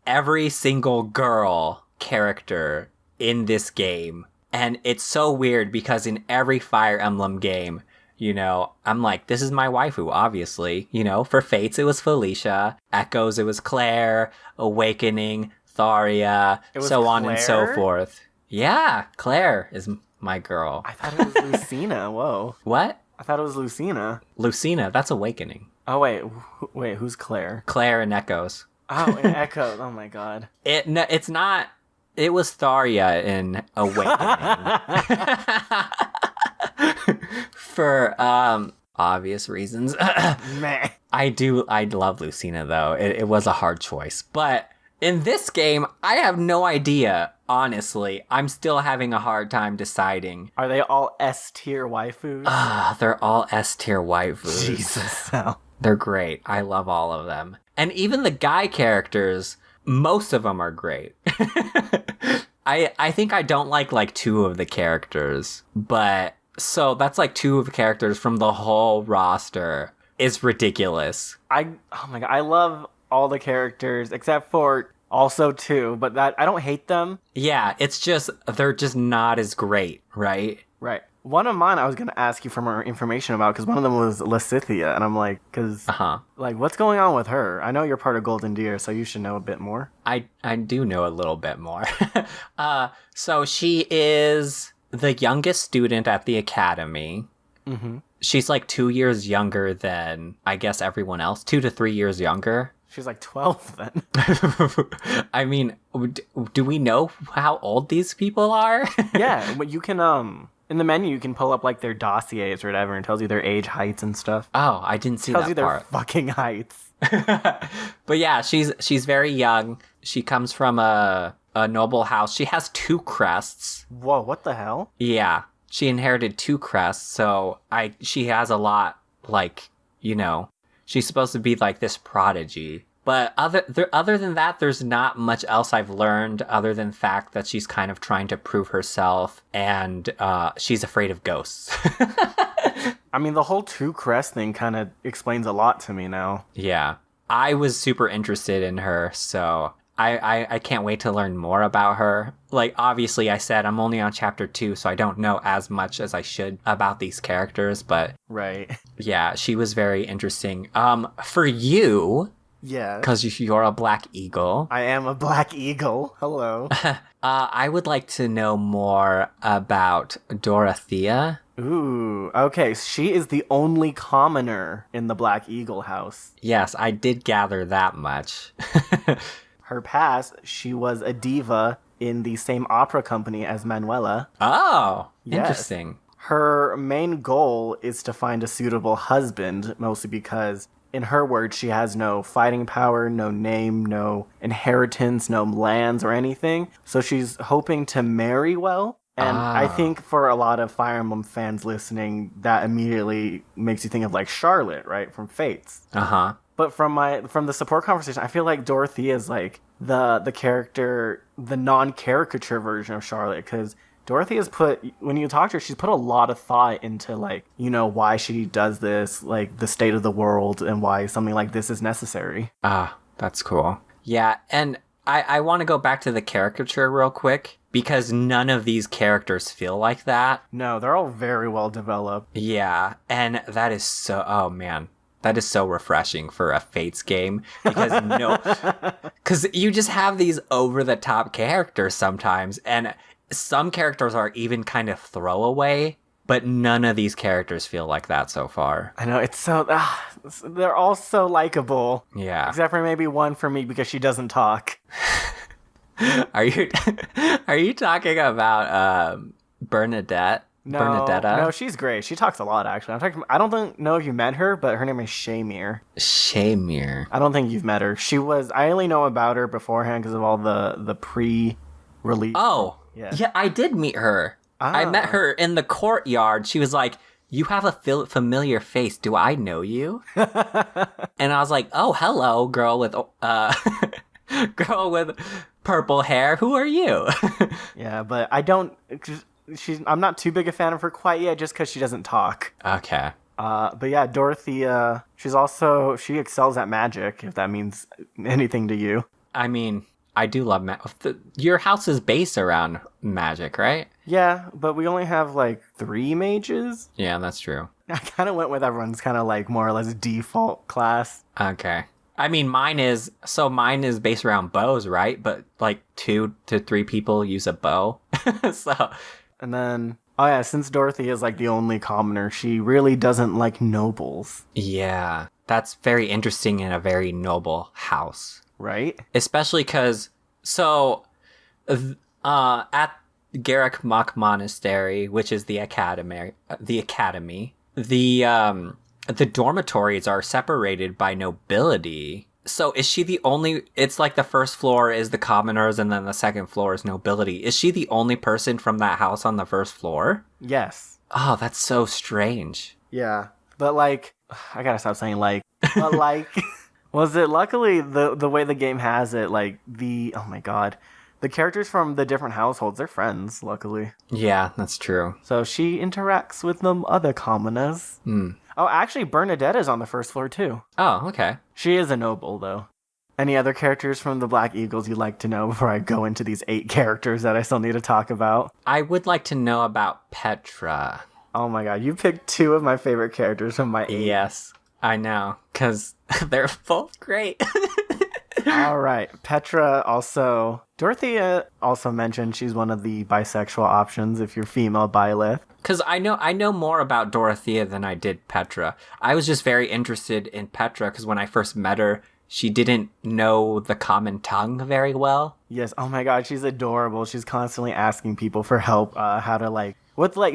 every single girl character in this game. And it's so weird because in every Fire Emblem game, you know, I'm like, this is my waifu, obviously. You know, for Fates, it was Felicia. Echoes, it was Claire. Awakening, Tharia, so Claire? on and so forth. Yeah, Claire is my girl. I thought it was Lucina. Whoa. What? I thought it was Lucina. Lucina, that's Awakening. Oh, wait, who's Claire? Claire and Echoes. Oh, and Echo. Oh, my God. It's not... It was Tharia in Awakening. For obvious reasons. Meh. I love Lucina, though. It was a hard choice. But in this game, I have no idea. Honestly, I'm still having a hard time deciding. Are they all S-tier waifus? They're all S-tier waifus. Jesus, no. They're great. I love all of them. And even the guy characters, most of them are great. I think I don't like 2 of the characters, but so that's like 2 of the characters from the whole roster. It's ridiculous. Oh my God, I love all the characters except for also 2, but that I don't hate them. Yeah, it's just they're just not as great, right? Right. One of mine I was going to ask you for more information about, because one of them was Lysithea, and I'm like, like, what's going on with her? I know you're part of Golden Deer, so you should know a bit more. I do know a little bit more. So she is the youngest student at the academy. Mm-hmm. She's like 2 years younger than, I guess, everyone else. 2 to 3 years younger. She's like 12 then. I mean, do we know how old these people are? Yeah, but you can, in the menu, you can pull up like their dossiers or whatever and tells you their age, heights, and stuff. Oh, I didn't see that part. Tells you their fucking heights. But yeah, she's very young. She comes from a noble house. She has 2 crests. Whoa, what the hell? Yeah, she inherited 2 crests, so she has a lot, like, you know, she's supposed to be like this prodigy. But other than that, there's not much else I've learned other than the fact that she's kind of trying to prove herself, and she's afraid of ghosts. I mean, the whole Two Crest thing kind of explains a lot to me now. Yeah. I was super interested in her, so I can't wait to learn more about her. Like, obviously, I said I'm only on chapter 2, so I don't know as much as I should about these characters, but... Right. Yeah, she was very interesting. For you... Yeah. Because you're a Black Eagle. I am a Black Eagle. Hello. I would like to know more about Dorothea. Ooh, okay. She is the only commoner in the Black Eagle house. Yes, I did gather that much. Her past, she was a diva in the same opera company as Manuela. Oh, Yes. interesting. Her main goal is to find a suitable husband, mostly because, in her words, she has no fighting power, no name, no inheritance, no lands or anything. So she's hoping to marry well. And I think for a lot of Fire Emblem fans listening, that immediately makes you think of like Charlotte, right, from Fates. Uh-huh. But from the support conversation, I feel like Dorothea is like the character, the non-caricature version of Charlotte, because Dorothy has when you talk to her, she's put a lot of thought into, like, you know, why she does this, like, the state of the world, and why something like this is necessary. Ah, that's cool. Yeah, and I want to go back to the caricature real quick, because none of these characters feel like that. No, they're all very well developed. Yeah, and that is so... Oh, man. That is so refreshing for a Fates game, because you just have these over-the-top characters sometimes, and some characters are even kind of throwaway, but none of these characters feel like that so far. I know, it's so... they're all so likable. Yeah. Except for maybe one for me, because she doesn't talk. Are you talking about Bernadette? Bernadetta? No, she's great. She talks a lot, actually. I don't know if you met her, but her name is Shamir. Shamir. I don't think you've met her. I only know about her beforehand because of all the pre-release. Oh, yeah, I did meet her. I met her in the courtyard. She was like, "You have a familiar face. Do I know you?" And I was like, "Oh, hello, girl with purple hair. Who are you?" Yeah, but I don't... I'm not too big a fan of her quite yet, just because she doesn't talk. Okay. But yeah, Dorothea, she excels at magic, if that means anything to you. I mean, I do love your house is based around magic, right? Yeah, but we only have like 3 mages. Yeah, that's true. I kind of went with everyone's kind of like more or less default class. Okay. I mean, mine is based around bows, right? But like 2 to 3 people use a bow. So... And then, oh yeah, since Dorothy is like the only commoner, she really doesn't like nobles. Yeah, that's very interesting in a very noble house. Right? Especially because, at Garrick Mock Monastery, which is the academy, the dormitories are separated by nobility. So is she the only... It's like the first floor is the commoners and then the second floor is nobility. Is she the only person from that house on the first floor? Yes. Oh, that's so strange. Yeah. But like... I gotta stop saying like... But like... Was it luckily the way the game has it, like oh my god. The characters from the different households, they're friends, luckily. Yeah, that's true. So she interacts with them other commoners. Oh, actually, Bernadette is on the first floor, too. Oh, okay. She is a noble, though. Any other characters from the Black Eagles you'd like to know before I go into these 8 characters that I still need to talk about? I would like to know about Petra. Oh my god, you picked 2 of my favorite characters from my 8. Yes, I know, because they're both great. All right, Petra also... Dorothea also mentioned she's one of the bisexual options if you're female Byleth. Because I know more about Dorothea than I did Petra. I was just very interested in Petra because when I first met her, she didn't know the common tongue very well. Yes, oh my god, she's adorable. She's constantly asking people for help, how to like...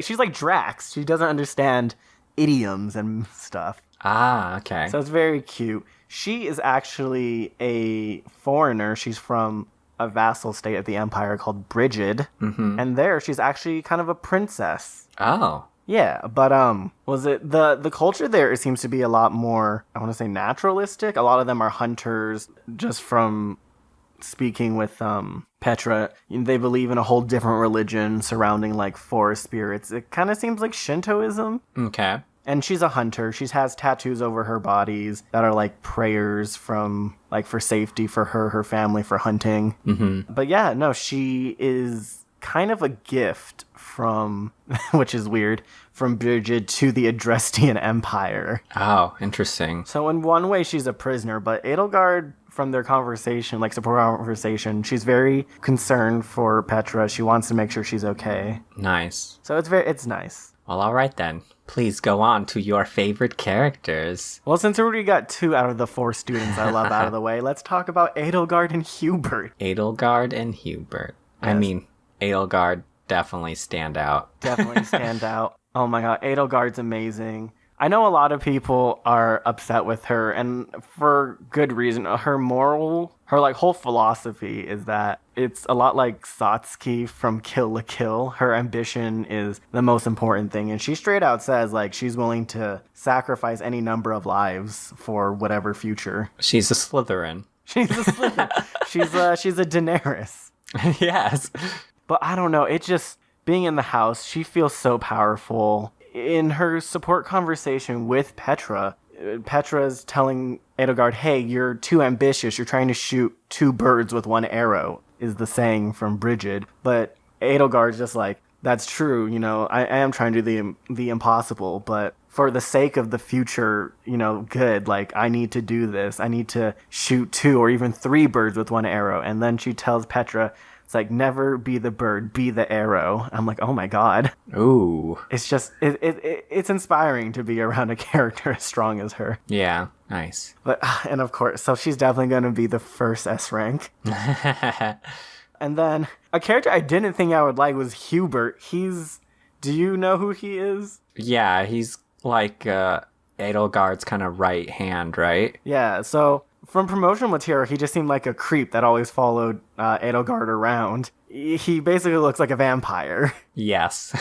she's like Drax. She doesn't understand idioms and stuff. Ah, okay. So it's very cute. She is actually a foreigner. She's from a vassal state of the Empire called Brigid. Mm-hmm. And there, she's actually kind of a princess. Oh. Yeah, but was it the culture there? It seems to be a lot more, I want to say, naturalistic. A lot of them are hunters. Just from speaking with Petra, they believe in a whole different religion surrounding like forest spirits. It kind of seems like Shintoism. Okay. And she's a hunter. She has tattoos over her bodies that are like prayers from like for safety for her family, for hunting. Mm-hmm. But yeah, no, she is kind of a gift from, which is weird, from Brigid to the Adrestian Empire. Oh, interesting. So in one way, she's a prisoner, but Edelgard, from their conversation, like support conversation, she's very concerned for Petra. She wants to make sure she's okay. Nice. So it's nice. Well, all right then. Please go on to your favorite characters. Well, since we already got 2 out of the 4 students I love out of the way, let's talk about Edelgard and Hubert. Edelgard and Hubert. Yes. I mean, Edelgard definitely stand out. Definitely stand out. Oh my god, Edelgard's amazing. I know a lot of people are upset with her, and for good reason. Her like whole philosophy is that it's a lot like Satsuki from Kill la Kill. Her ambition is the most important thing, and she straight out says like she's willing to sacrifice any number of lives for whatever future. She's a Slytherin. She's a Slytherin. she's a Daenerys. Yes. But I don't know, it just, being in the house, she feels so powerful. In her support conversation with Petra's telling Edelgard, hey, you're too ambitious. You're trying to shoot 2 birds with 1 arrow, is the saying from Brigid. But Edelgard's just like, that's true. You know, I am trying to do the impossible, but for the sake of the future, you know, good, like, I need to do this. I need to shoot 2 or even 3 birds with 1 arrow. And then she tells Petra, it's like, never be the bird, be the arrow. I'm like, oh my god. Ooh. It's just, it's inspiring to be around a character as strong as her. Yeah, nice. But, and of course, so she's definitely going to be the first S rank. And then, a character I didn't think I would like was Hubert. Do you know who he is? Yeah, he's like Edelgard's kind of right hand, right? Yeah, so from promotional material, he just seemed like a creep that always followed Edelgard around. He basically looks like a vampire. Yes.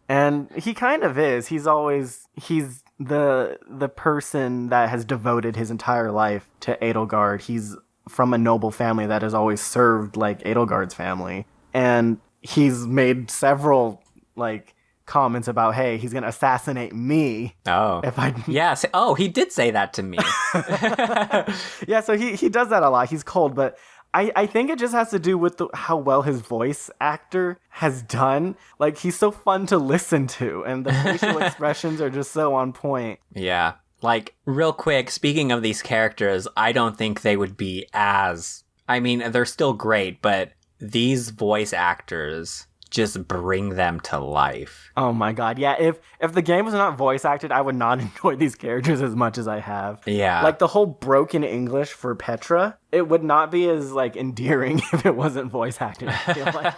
And he kind of is. He's the person that has devoted his entire life to Edelgard. He's from a noble family that has always served like Edelgard's family. And he's made several like comments about, hey, he's gonna assassinate me. Oh. If I Yes. Oh, he did say that to me. Yeah, so he does that a lot. He's cold, but I think it just has to do with how well his voice actor has done. Like, he's so fun to listen to, and the facial expressions are just so on point. Yeah. Like, real quick, speaking of these characters, I don't think they would be as... I mean, they're still great, but these voice actors just bring them to life. Oh my god, yeah, if the game was not voice acted, I would not enjoy these characters as much as I have. Yeah. Like, the whole broken English for Petra, it would not be as, like, endearing if it wasn't voice acted, I feel like.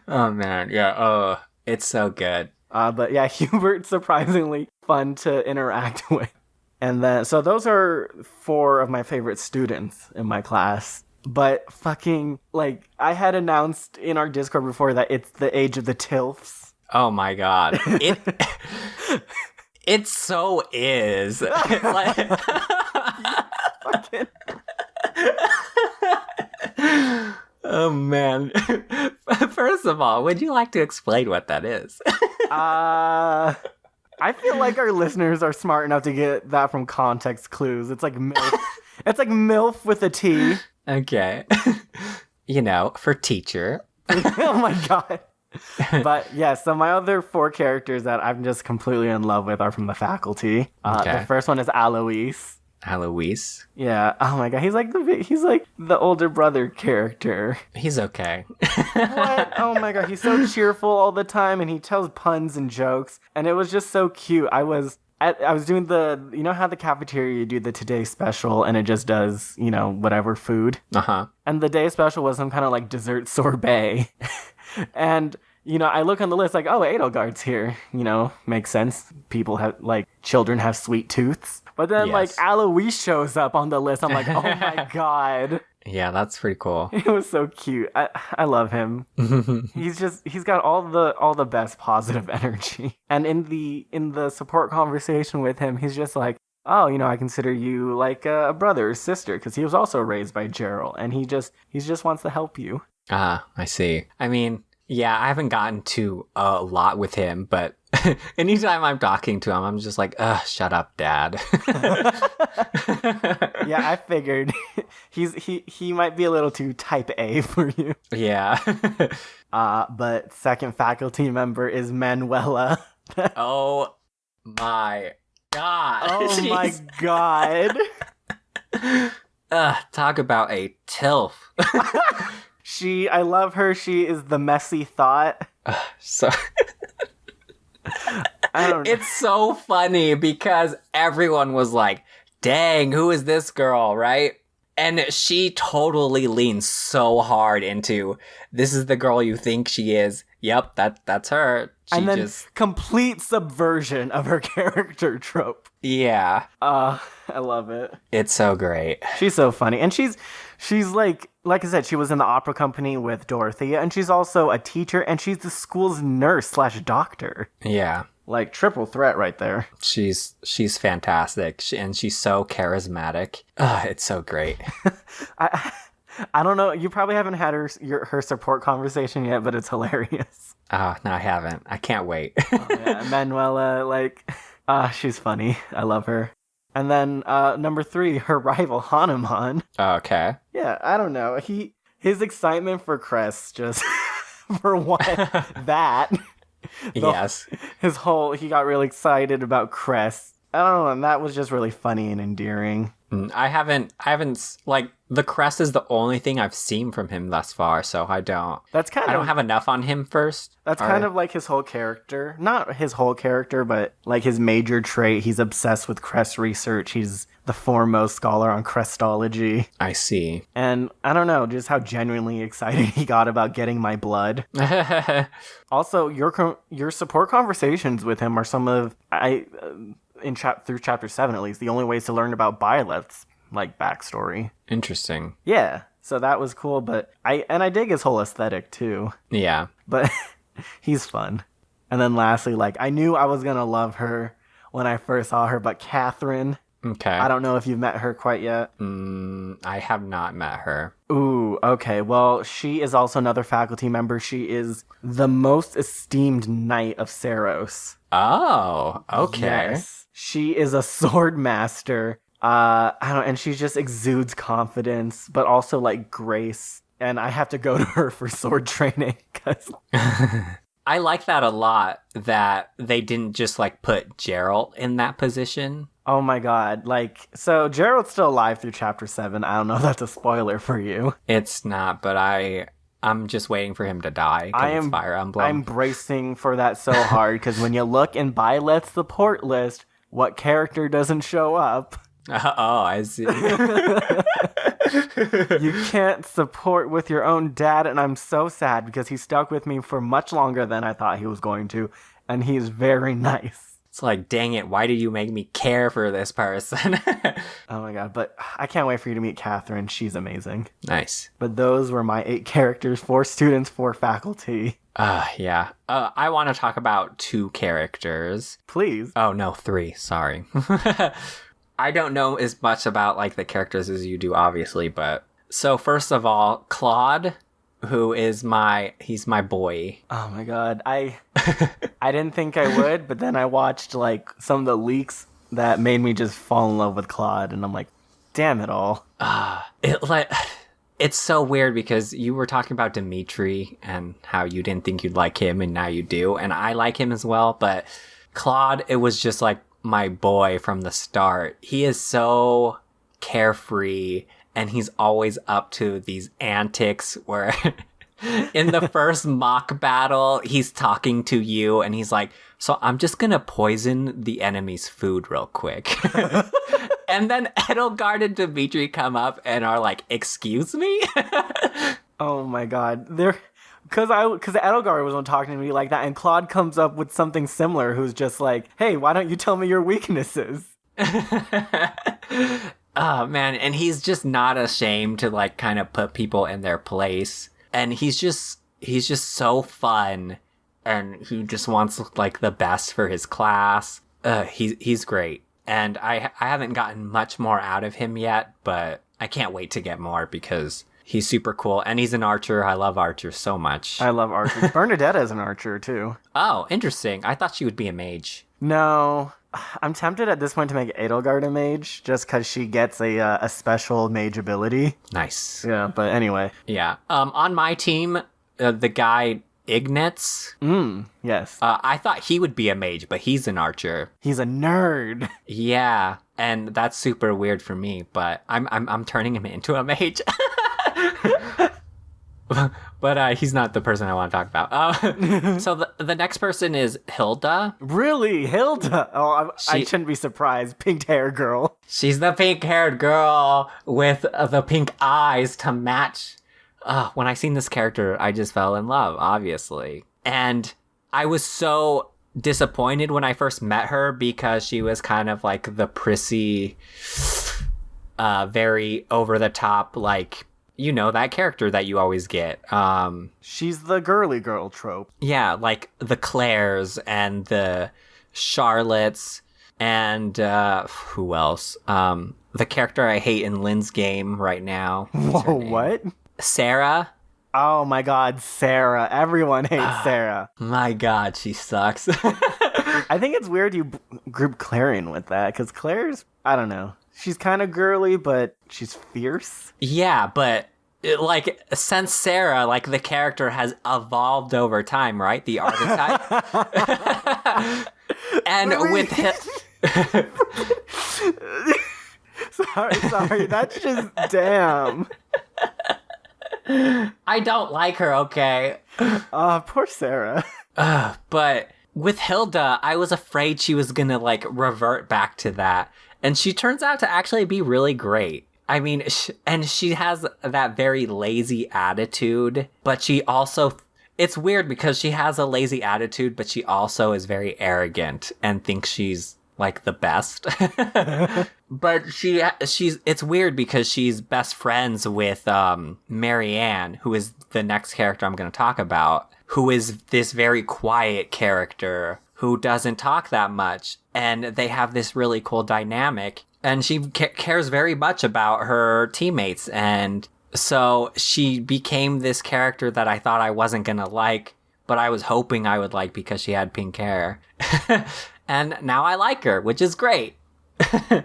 Oh man, yeah, oh, it's so good. But yeah, Hubert's surprisingly fun to interact with. And then, so those are 4 of my favorite students in my class. But fucking, like, I had announced in our Discord before that it's the age of the TILFs. Oh my god. It so is. Like... Fucking... Oh man. First of all, would you like to explain what that is? I feel like our listeners are smart enough to get that from context clues. It's like MILF. It's like MILF with a T. Okay. You know, for teacher. Oh my god. But yeah, so my other 4 characters that I'm just completely in love with are from the faculty. Okay. The first one is Alois. Alois? Yeah. Oh my god, he's like the older brother character. He's okay. What? Oh my god, he's so cheerful all the time, and he tells puns and jokes, and it was just so cute. I was doing you know how the cafeteria you do the Today Special, and it just does, you know, whatever food? Uh-huh. And the day special was some kind of like dessert sorbet. And, you know, I look on the list like, oh, Edelgard's here. You know, makes sense. People have, like, children have sweet tooths. But then, Yes. like, Alois shows up on the list. I'm like, oh my god. Yeah, that's pretty cool. It was so cute. I love him. He's got all the best positive energy. And in the support conversation with him, he's just like, oh, I consider you like a brother or sister, because he was also raised by Gerald, and he just wants to help you. I see. I mean, yeah, I haven't gotten to a lot with him, but anytime I'm talking to him, I'm just like, shut up, Dad. Yeah, I figured he might be a little too type A for you. Yeah. But second faculty member is Manuela. Oh my god. Oh my god. Talk about a tilf. I love her. She is the messy thought. So I don't know. It's so funny because everyone was like, dang, who is this girl, right? And she totally leans so hard into, this is the girl you think she is. Yep, that's her. And then complete subversion of her character trope. Yeah. I love it. It's so great. She's so funny. And she's like I said, she was in the opera company with Dorothea, and she's also a teacher, and she's the school's nurse/doctor. Yeah. Like, triple threat right there. She's fantastic, and she's so charismatic. It's so great. I don't know. You probably haven't had her support conversation yet, but it's hilarious. Oh, no, I haven't. I can't wait. Oh, yeah. Manuela, she's funny. I love her. And then number 3, her rival Hanuman. Okay. Yeah, I don't know. His excitement for Crest just for one that. Yes. He got really excited about Crest. I don't know, and that was just really funny and endearing. I haven't, like, the crest is the only thing I've seen from him thus far, so I don't have enough on him first. That's kind of like his whole character. Not his whole character, but like his major trait. He's obsessed with crest research. He's the foremost scholar on crestology. I see. And I don't know, just how genuinely excited he got about getting my blood. Also, your support conversations with him are some of, through chapter 7 at least, the only ways to learn about Violet's like backstory. Interesting. Yeah, so that was cool, but I dig his whole aesthetic too. Yeah. But he's fun. And then lastly, like, I knew I was gonna love her when I first saw her, but Catherine. Okay. I don't know if you've met her quite yet. I have not met her. Ooh, okay. Well, she is also another faculty member. She is the most esteemed knight of Saros. Oh, okay. Yes. She is a sword master. And she just exudes confidence, but also like grace. And I have to go to her for sword training because I like that a lot, that they didn't just like put Gerald in that position. Oh my god. Like, so Gerald's still alive through chapter 7. I don't know if that's a spoiler for you. It's not, but I'm just waiting for him to die. It's Fire Emblem. I'm bracing for that so hard because when you look in Violet's support list, what character doesn't show up? Oh, I see. You can't support with your own dad, and I'm so sad because he stuck with me for much longer than I thought he was going to, and he's very nice. It's like, dang it, why did you make me care for this person? Oh my god, but I can't wait for you to meet Catherine. She's amazing. Nice. But those were my 8 characters, 4 students, 4 faculty. Yeah. I want to talk about 2 characters. Please. Oh, no, 3. Sorry. I don't know as much about, like, the characters as you do, obviously, but... So, first of all, Claude, who is he's my boy. Oh my god, I didn't think I would, but then I watched, like, some of the leaks that made me just fall in love with Claude, and I'm like, damn it all. It's so weird because you were talking about Dimitri and how you didn't think you'd like him, and now you do, and I like him as well, but Claude, it was just, like, my boy from the start. He is so carefree, and he's always up to these antics where in the first mock battle, he's talking to you and he's like, so I'm just gonna poison the enemy's food real quick. And then Edelgard and Dimitri come up and are like, excuse me? Oh my god. Because Edelgard was talking to me like that, and Claude comes up with something similar, who's just like, hey, why don't you tell me your weaknesses? Oh man, and he's just not ashamed to like kind of put people in their place. And he's just so fun, and he just wants like the best for his class. He's great. And I haven't gotten much more out of him yet, but I can't wait to get more because he's super cool. And he's an archer. I love archers so much. I love archers. Bernadetta is an archer, too. Oh, interesting. I thought she would be a mage. No. I'm tempted at this point to make Edelgard a mage, just because she gets a special mage ability. Nice. Yeah, but anyway. Yeah. On my team, the guy Ignatz. Yes. I thought he would be a mage, but he's an archer. He's a nerd. Yeah, and that's super weird for me, but I'm turning him into a mage. But he's not the person I want to talk about. So the next person is Hilda. Really? Hilda? Oh, I shouldn't be surprised. Pink hair girl. She's the pink-haired girl with the pink eyes to match. When I seen this character, I just fell in love, obviously. And I was so disappointed when I first met her because she was kind of like the prissy, very over-the-top, like... You know, that character that you always get. She's the girly girl trope. Yeah, like the Claires and the Charlottes and who else? The character I hate in Lynn's game right now. Whoa, what? Sarah. Oh my god, Sarah. Everyone hates Sarah. My god, she sucks. I think it's weird you group Clarion with that, because Claire's, I don't know. She's kind of girly, but she's fierce. Yeah, but like since Sarah, like the character has evolved over time, right? The archetype. And with him... sorry, that's just damn. I don't like her, okay? Poor Sarah. But with Hilda, I was afraid she was gonna like revert back to that. And she turns out to actually be really great. I mean, and she has that very lazy attitude, but she also... It's weird because she has a lazy attitude, but she also is very arrogant and thinks she's, like, the best. But she's... It's weird because she's best friends with Marianne, who is the next character I'm going to talk about, who is this very quiet character who doesn't talk that much. And they have this really cool dynamic. And she cares very much about her teammates. And so she became this character that I thought I wasn't going to like, but I was hoping I would like because she had pink hair. And now I like her, which is great. All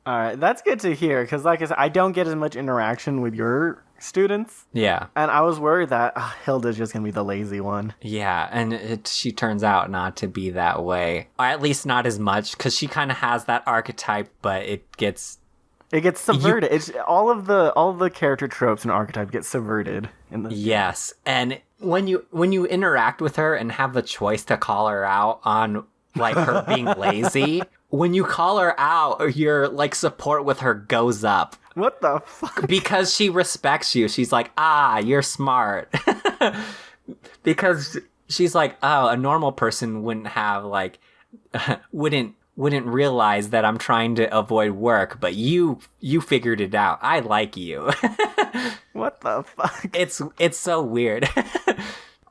right, that's good to hear. Because like I said, I don't get as much interaction with your students. Yeah. And I was worried that Hilda's just going to be the lazy one. Yeah, and she turns out not to be that way. Or at least not as much, because she kind of has that archetype, but it gets subverted. It's all of the character tropes and archetype get subverted in the Yes. And when you interact with her and have the choice to call her out on like her being lazy, when you call her out, your like support with her goes up. What the fuck? Because she respects you. She's like, you're smart. Because she's like, a normal person wouldn't have like, wouldn't realize that I'm trying to avoid work, but you figured it out. I like you. What the fuck? It's so weird.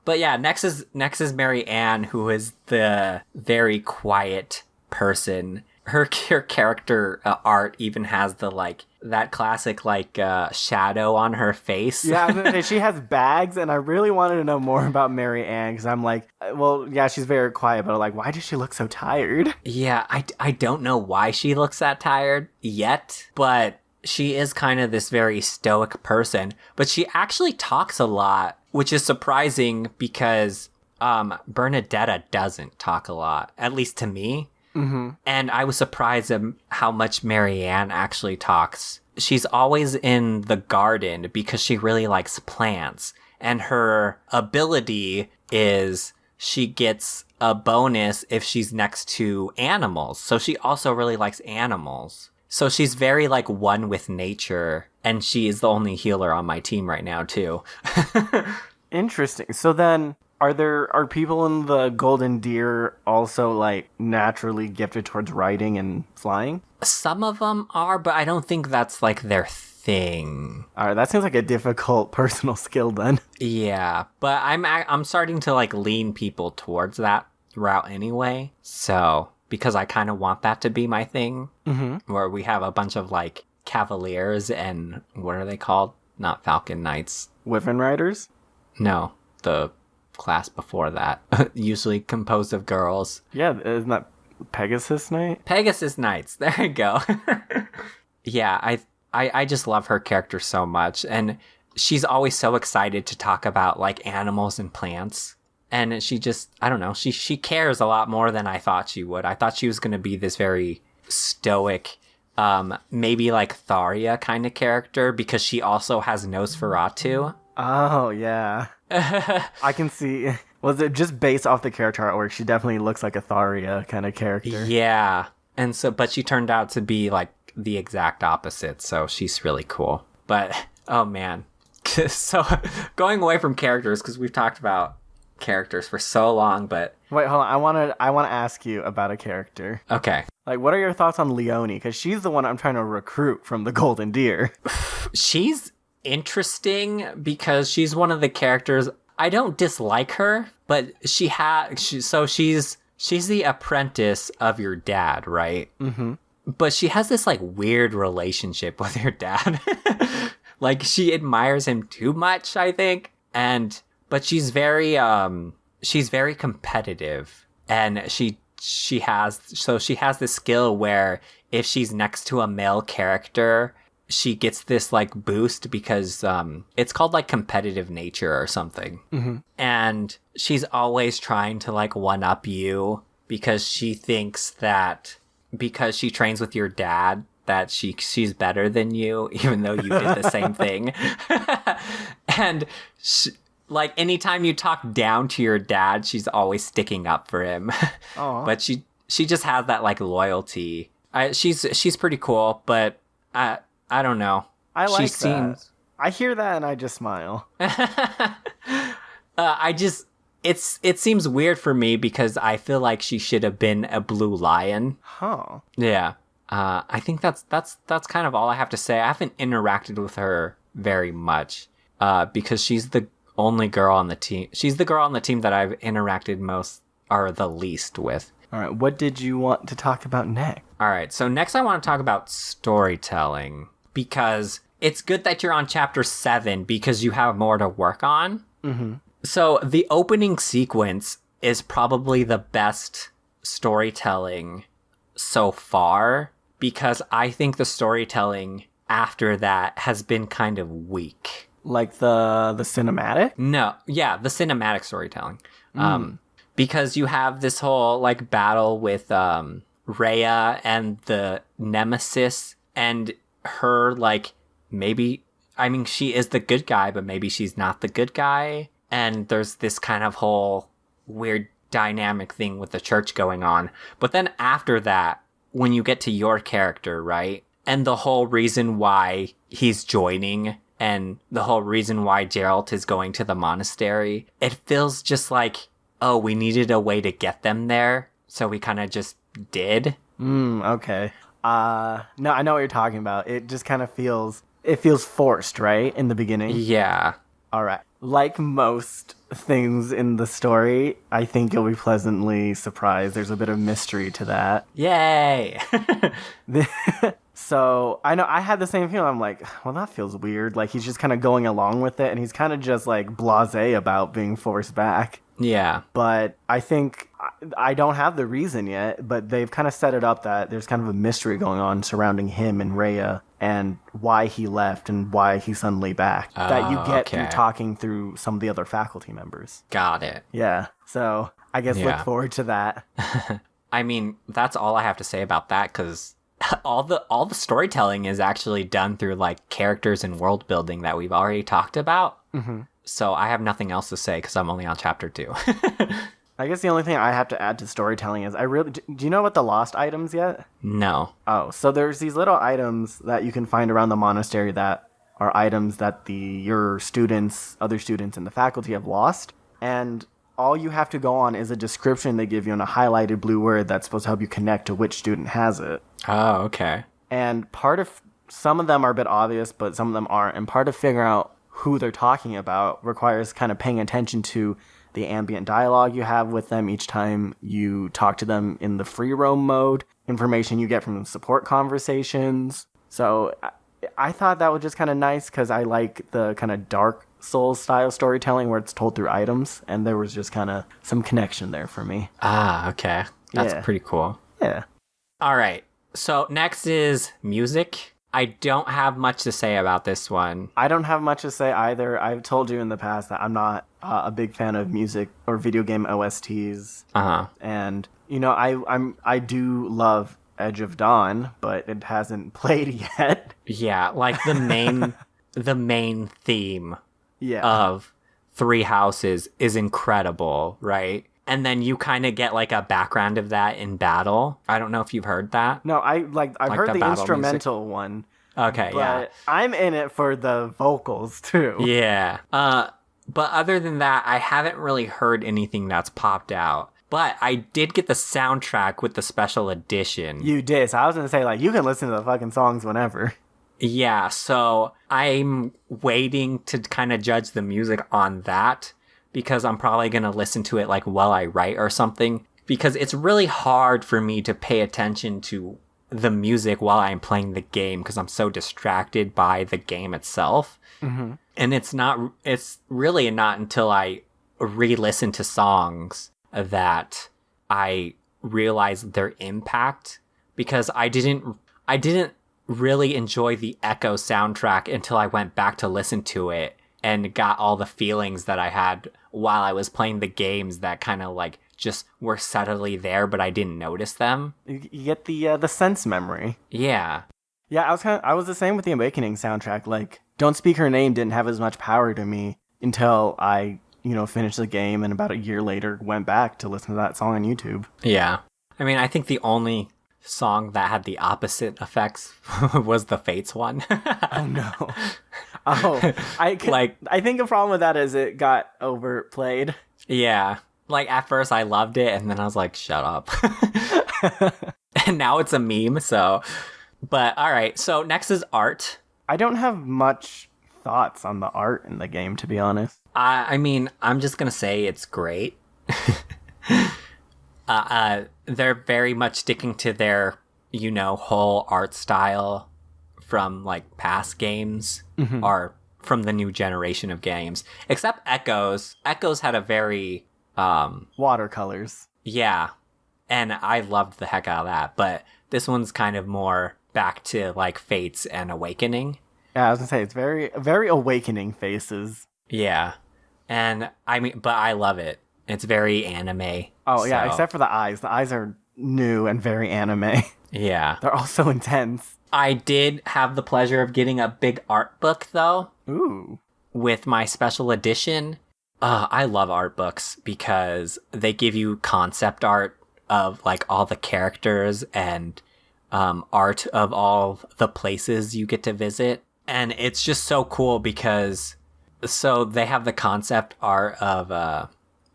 But yeah, next is Mary Ann, who is the very quiet person. Her character art even has the like that classic like shadow on her face. Yeah, I was gonna say, she has bags, and I really wanted to know more about Mary Ann because I'm like, well, yeah, she's very quiet, but like, why does she look so tired? Yeah, I don't know why she looks that tired yet, but she is kind of this very stoic person. But she actually talks a lot, which is surprising because Bernadetta doesn't talk a lot, at least to me. Mm-hmm. And I was surprised at how much Marianne actually talks. She's always in the garden because she really likes plants. And her ability is she gets a bonus if she's next to animals. So she also really likes animals. So she's very like one with nature. And she is the only healer on my team right now too. Interesting. So then Are people in the Golden Deer also like naturally gifted towards riding and flying? Some of them are, but I don't think that's like their thing. All right, that seems like a difficult personal skill then. Yeah, but I'm starting to like lean people towards that route anyway. So because I kind of want that to be my thing, where we have a bunch of like cavaliers and what are they called? Not Falcon Knights. Wyvern riders? No, the class before that, usually composed of girls. Yeah, isn't that Pegasus Knight? Pegasus Knights. There you go. Yeah, I just love her character so much, and she's always so excited to talk about like animals and plants. And she just, I don't know, she cares a lot more than I thought she would. I thought she was going to be this very stoic, maybe like Tharia kind of character, because she also has Nosferatu. Oh, yeah. I can see. Was it just based off the character artwork? She definitely looks like a Tharia kind of character. Yeah. And so, but she turned out to be like the exact opposite. So she's really cool. But, oh man. So going away from characters, because we've talked about characters for so long, but wait, hold on. I want to ask you about a character. Okay. Like, what are your thoughts on Leonie? Because she's the one I'm trying to recruit from the Golden Deer. She's interesting because she's one of the characters. I don't dislike her, but she's the apprentice of your dad, right? Mm-hmm. But she has this like weird relationship with her dad. Like she admires him too much, I think, but she's very competitive, and she has this skill where if she's next to a male character, she gets this like boost because it's called like competitive nature or something. Mm-hmm. And she's always trying to like one up you because she thinks that because she trains with your dad that she's better than you, even though you did the same thing. And like anytime you talk down to your dad, she's always sticking up for him. But she just has that like loyalty. She's pretty cool, but I don't know. I like that. I hear that and I just smile. It seems weird for me because I feel like she should have been a blue lion. Huh. Yeah. I think that's kind of all I have to say. I haven't interacted with her very much because she's the only girl on the team. She's the girl on the team that I've interacted most or the least with. All right. What did you want to talk about next? All right. So next I want to talk about storytelling because it's good that you're on chapter 7 because you have more to work on. Mm-hmm. So the opening sequence is probably the best storytelling so far because I think the storytelling after that has been kind of weak. Like the cinematic? No, yeah, the cinematic storytelling. Because you have this whole like battle with Rhea and the Nemesis, and her like she is the good guy, but maybe she's not the good guy. And there's this kind of whole weird dynamic thing with the church going on. But then after that, when you get to your character, right? And the whole reason why he's joining and the whole reason why Geralt is going to the monastery, it feels just like, oh, we needed a way to get them there. So we kind of just did. Okay. No, I know what you're talking about. It just kind of feels forced, right? In the beginning. Yeah. All right. Like most things in the story, I think you'll be pleasantly surprised. There's a bit of mystery to that. Yay! So I know I had the same feeling. I'm like, well, that feels weird. Like he's just kind of going along with it, and he's kind of just like blasé about being forced back. Yeah. But I think I don't have the reason yet, but they've kind of set it up that there's kind of a mystery going on surrounding him and Rhea and why he left and why he's suddenly back. That you get through talking through some of the other faculty members. Got it. Yeah. So I guess look forward to that. I mean, that's all I have to say about that because all the storytelling is actually done through like characters and world building that we've already talked about. Mm-hmm. So I have nothing else to say because I'm only on chapter 2. I guess the only thing I have to add to storytelling is do you know about the lost items yet? No. Oh, so there's these little items that you can find around the monastery that are items that your students, other students in the faculty have lost. And all you have to go on is a description they give you and a highlighted blue word that's supposed to help you connect to which student has it. Oh, okay. And some of them are a bit obvious, but some of them aren't. And part of figuring out who they're talking about requires kind of paying attention to the ambient dialogue you have with them each time you talk to them in the free roam mode, information you get from support conversations. So I thought that was just kind of nice because I like the kind of Dark Souls style storytelling where it's told through items, and there was just kind of some connection there for me. Ah, okay. That's pretty cool. Yeah. All right. So next is music. I don't have much to say about this one. I don't have much to say either. I've told you in the past that I'm not a big fan of music or video game OSTs. Uh-huh. And, you know, I do love Edge of Dawn, but it hasn't played yet. Yeah, like the main theme of Three Houses is incredible, right? And then you kind of get like a background of that in battle. I don't know if you've heard that. No, I've heard the instrumental one. Okay, but I'm in it for the vocals too. Yeah. But other than that, I haven't really heard anything that's popped out. But I did get the soundtrack with the special edition. You did. So I was going to say, like, you can listen to the fucking songs whenever. Yeah, so I'm waiting to kind of judge the music on that because I'm probably going to listen to it, like, while I write or something. Because it's really hard for me to pay attention to the music while I'm playing the game because I'm so distracted by the game itself. Mm-hmm. And it's really not until I re-listen to songs that I realize their impact, because I didn't really enjoy the Echo soundtrack until I went back to listen to it and got all the feelings that I had while I was playing the games that kind of like just were subtly there, but I didn't notice them. You get the sense memory. Yeah. Yeah, I was the same with the Awakening soundtrack. Like, Don't Speak Her Name didn't have as much power to me until I, finished the game and about a year later went back to listen to that song on YouTube. Yeah. I mean, I think the only song that had the opposite effects was the Fates one. Oh, no. Oh, I think the problem with that is it got overplayed. Yeah. Like, at first I loved it, and then I was like, shut up. And now it's a meme, so... But, alright, so next is art. I don't have much thoughts on the art in the game, to be honest. I mean, I'm just gonna say it's great. They're very much sticking to their, whole art style from, like, past games, or from the new generation of games. Except Echoes. Echoes had a very... watercolors. Yeah. And I loved the heck out of that. But this one's kind of more back to, like, Fates and Awakening. Yeah, I was gonna say, it's very, very Awakening faces. Yeah. And, I mean, but I love it. It's very anime. Oh, yeah, except for the eyes. The eyes are new and very anime. Yeah. They're all so intense. I did have the pleasure of getting a big art book, though. Ooh. With my special edition. I love art books because they give you concept art of, like, all the characters and art of all the places you get to visit. And it's just so cool because... So they have the concept art of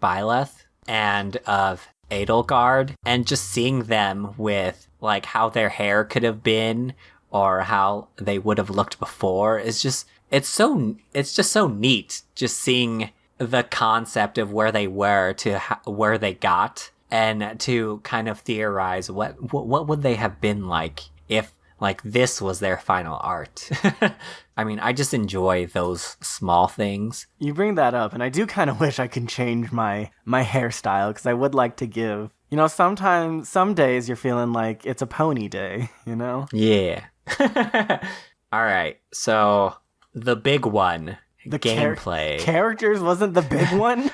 Byleth and of Edelgard, and just seeing them with, like, how their hair could have been or how they would have looked before is just... It's just so neat just seeing the concept of where they were to where they got, and to kind of theorize what would they have been like if, like, this was their final art. I mean, I just enjoy those small things. You bring that up, and I do kind of wish I could change my hairstyle, because I would like to give... sometimes, some days you're feeling like it's a pony day, Yeah. All right, so the big one, the gameplay. Characters wasn't the big one?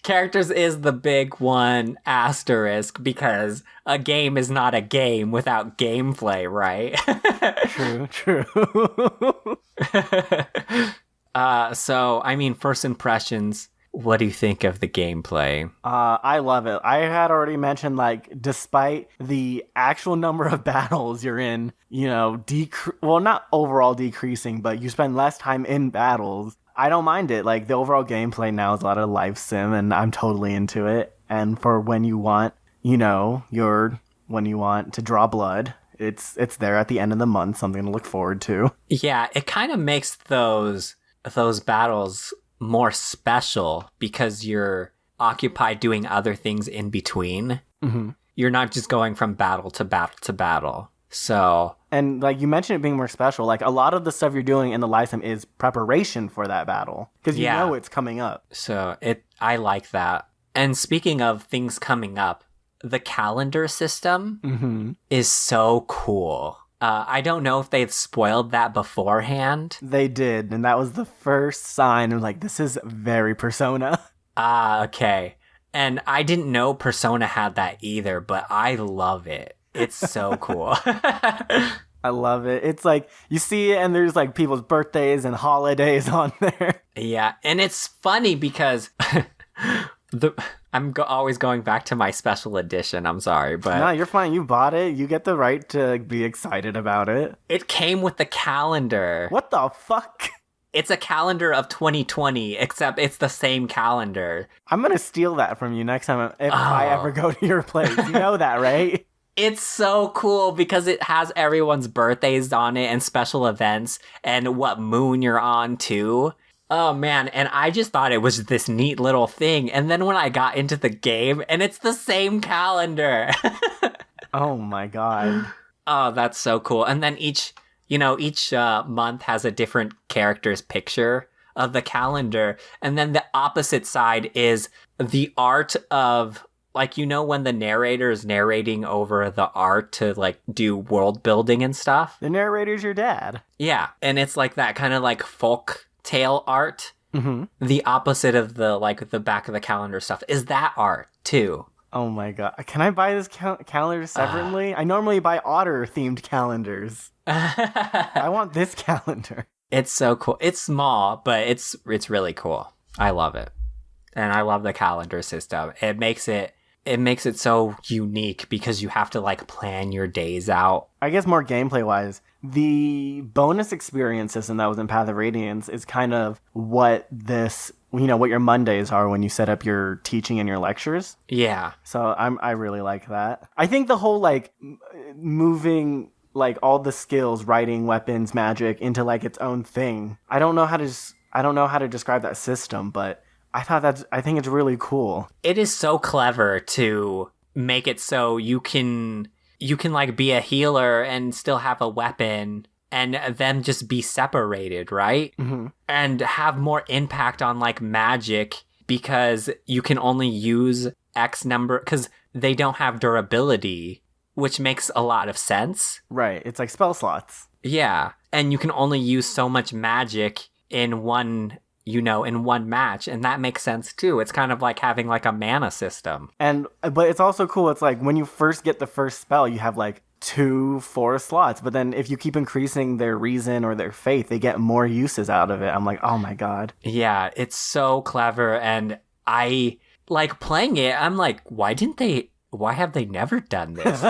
Characters is the big one, asterisk, because a game is not a game without gameplay, right? True. So, I mean, first impressions, what do you think of the gameplay? I love it. I had already mentioned, like, despite the actual number of battles you're in, not overall decreasing, but you spend less time in battles, I don't mind it. Like, the overall gameplay now is a lot of life sim, and I'm totally into it. And for when you want, when you want to draw blood, it's there at the end of the month, something to look forward to. Yeah, it kind of makes those battles more special because you're occupied doing other things in between. Mm-hmm. You're not just going from battle to battle to battle. So... And, like, you mentioned it being more special. Like, a lot of the stuff you're doing in the live sim is preparation for that battle. Because you know it's coming up. So, I like that. And speaking of things coming up, the calendar system is so cool. I don't know if they've spoiled that beforehand. They did, and that was the first sign of, like, this is very Persona. Ah, okay. And I didn't know Persona had that either, but I love it. It's so cool. I love it. It's like, you see it and there's like people's birthdays and holidays on there. Yeah, and it's funny because I'm always going back to my special edition. I'm sorry, but... No, you're fine. You bought it. You get the right to be excited about it. It came with the calendar. What the fuck? It's a calendar of 2020, except it's the same calendar. I'm going to steal that from you next time if I ever go to your place. You know that, right? It's so cool because it has everyone's birthdays on it and special events and what moon you're on too. Oh man, and I just thought it was this neat little thing. And then when I got into the game and it's the same calendar. Oh my god. Oh, that's so cool. And then each month has a different character's picture of the calendar. And then the opposite side is the art of... Like, when the narrator is narrating over the art to, like, do world building and stuff? The narrator's your dad. Yeah, and it's, like, that kind of, like, folk tale art. Mm-hmm. The opposite of the back of the calendar stuff is that art, too. Oh, my God. Can I buy this calendar separately? I normally buy otter-themed calendars. I want this calendar. It's so cool. It's small, but it's really cool. I love it. And I love the calendar system. It makes it so unique because you have to like plan your days out. I guess more gameplay wise, the bonus experience system that was in Path of Radiance is kind of what what your Mondays are when you set up your teaching and your lectures. Yeah. So I really like that. I think the whole like moving like all the skills, writing, weapons, magic into like its own thing. I don't know how to describe that system, but I think it's really cool. It is so clever to make it so you can like be a healer and still have a weapon and them just be separated, right? Mm-hmm. And have more impact on like magic because you can only use X number because they don't have durability, which makes a lot of sense. Right. It's like spell slots. Yeah. And you can only use so much magic in one match, and that makes sense too. It's kind of like having like a mana system. But it's also cool. It's like when you first get the first spell, you have like 2-4 slots, but then if you keep increasing their reason or their faith, they get more uses out of it. I'm like, oh my god. Yeah, it's so clever, and I like playing it. I'm like, why have they never done this?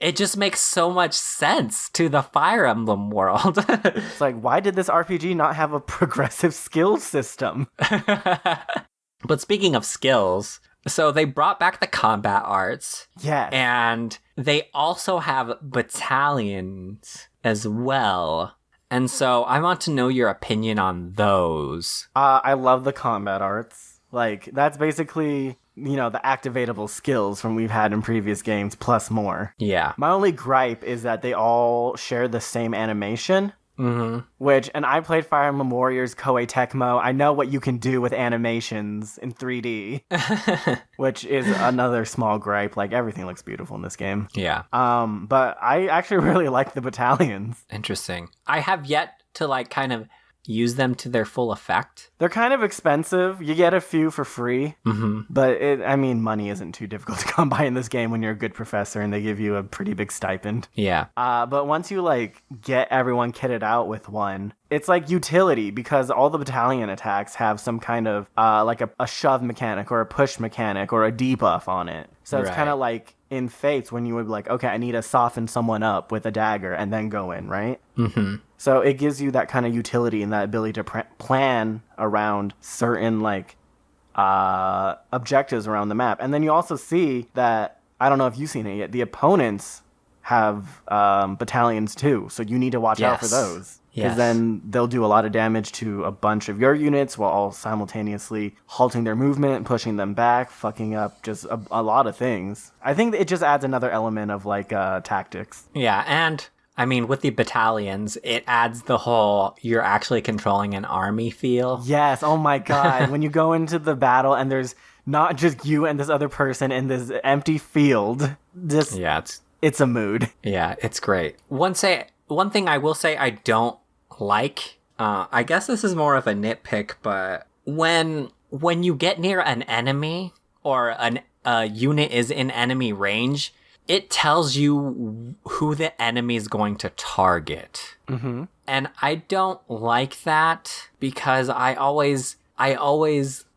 It just makes so much sense to the Fire Emblem world. It's like, why did this RPG not have a progressive skill system? But speaking of skills, so they brought back the combat arts. Yeah. And they also have battalions as well. And so I want to know your opinion on those. I love the combat arts. Like, that's basically... the activatable skills from we've had in previous games, plus more. Yeah. My only gripe is that they all share the same animation. Mm-hmm. And I played Fire Emblem Warriors Koei Tecmo. I know what you can do with animations in 3D, which is another small gripe. Like, everything looks beautiful in this game. Yeah. But I actually really like the battalions. Interesting. I have yet to, like, kind of use them to their full effect. They're kind of expensive. You get a few for free. Mm-hmm. But money isn't too difficult to come by in this game when you're a good professor and they give you a pretty big stipend. Yeah. But once you like get everyone kitted out with one, it's like utility because all the battalion attacks have some kind of like a shove mechanic or a push mechanic or a debuff on it. So it's kind of like in Fates when you would be like, okay, I need to soften someone up with a dagger and then go in, right? Mm-hmm. So it gives you that kind of utility and that ability to plan around certain like objectives around the map. And then you also see that, I don't know if you've seen it yet, the opponents have battalions too, so you need to watch out for those. Because then they'll do a lot of damage to a bunch of your units while all simultaneously halting their movement, pushing them back, fucking up just a lot of things. I think it just adds another element of like tactics. Yeah, and I mean, with the battalions, it adds the whole you're actually controlling an army feel. Yes, oh my god. When you go into the battle and there's not just you and this other person in this empty field, it's a mood. Yeah, it's great. One thing I will say I don't like, I guess this is more of a nitpick, but when you get near an enemy or a unit is in enemy range, it tells you who the enemy is going to target. Mm-hmm. And I don't like that because I always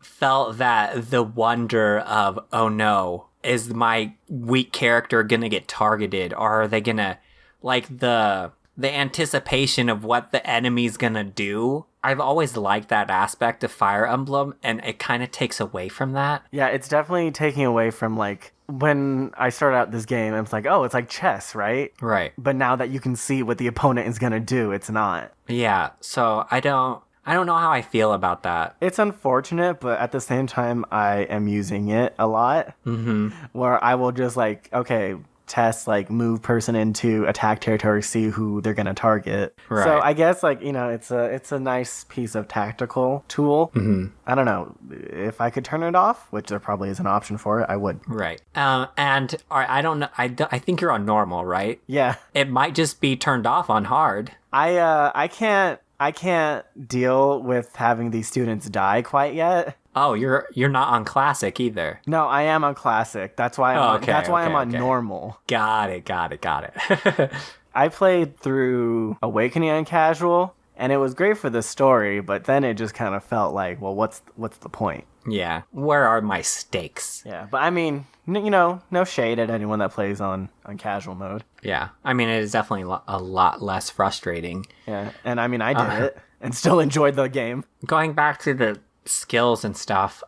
felt that the wonder of, oh no, is my weak character gonna get targeted, or are they gonna, like, the anticipation of what the enemy's gonna do. I've always liked that aspect of Fire Emblem, and it kind of takes away from that. Yeah, it's definitely taking away from, like, when I started out this game, it's like, oh, it's like chess, right? Right. But now that you can see what the opponent is gonna do, it's not. Yeah, so I don't know how I feel about that. It's unfortunate, but at the same time, I am using it a lot. Mm-hmm. Where I will just, like, okay, test, like, move person into attack territory, see who they're gonna target. Right. So I guess, like, you know, it's a nice piece of tactical tool. Mm-hmm. I don't know if I could turn it off, which there probably is an option for it. I would. Right. And I don't know. I think you're on normal, right? Yeah. It might just be turned off on hard. I can't deal with having these students die quite yet. Oh, you're not on classic either. No, I am on classic. That's why I'm on normal. Got it. I played through Awakening on casual, and it was great for the story, but then it just kind of felt like, well, what's the point? Yeah. Where are my stakes? Yeah, but I mean, you know, no shade at anyone that plays on casual mode. Yeah. I mean, it is definitely a lot less frustrating. Yeah, and I mean, I did it and still enjoyed the game. Going back to the skills and stuff,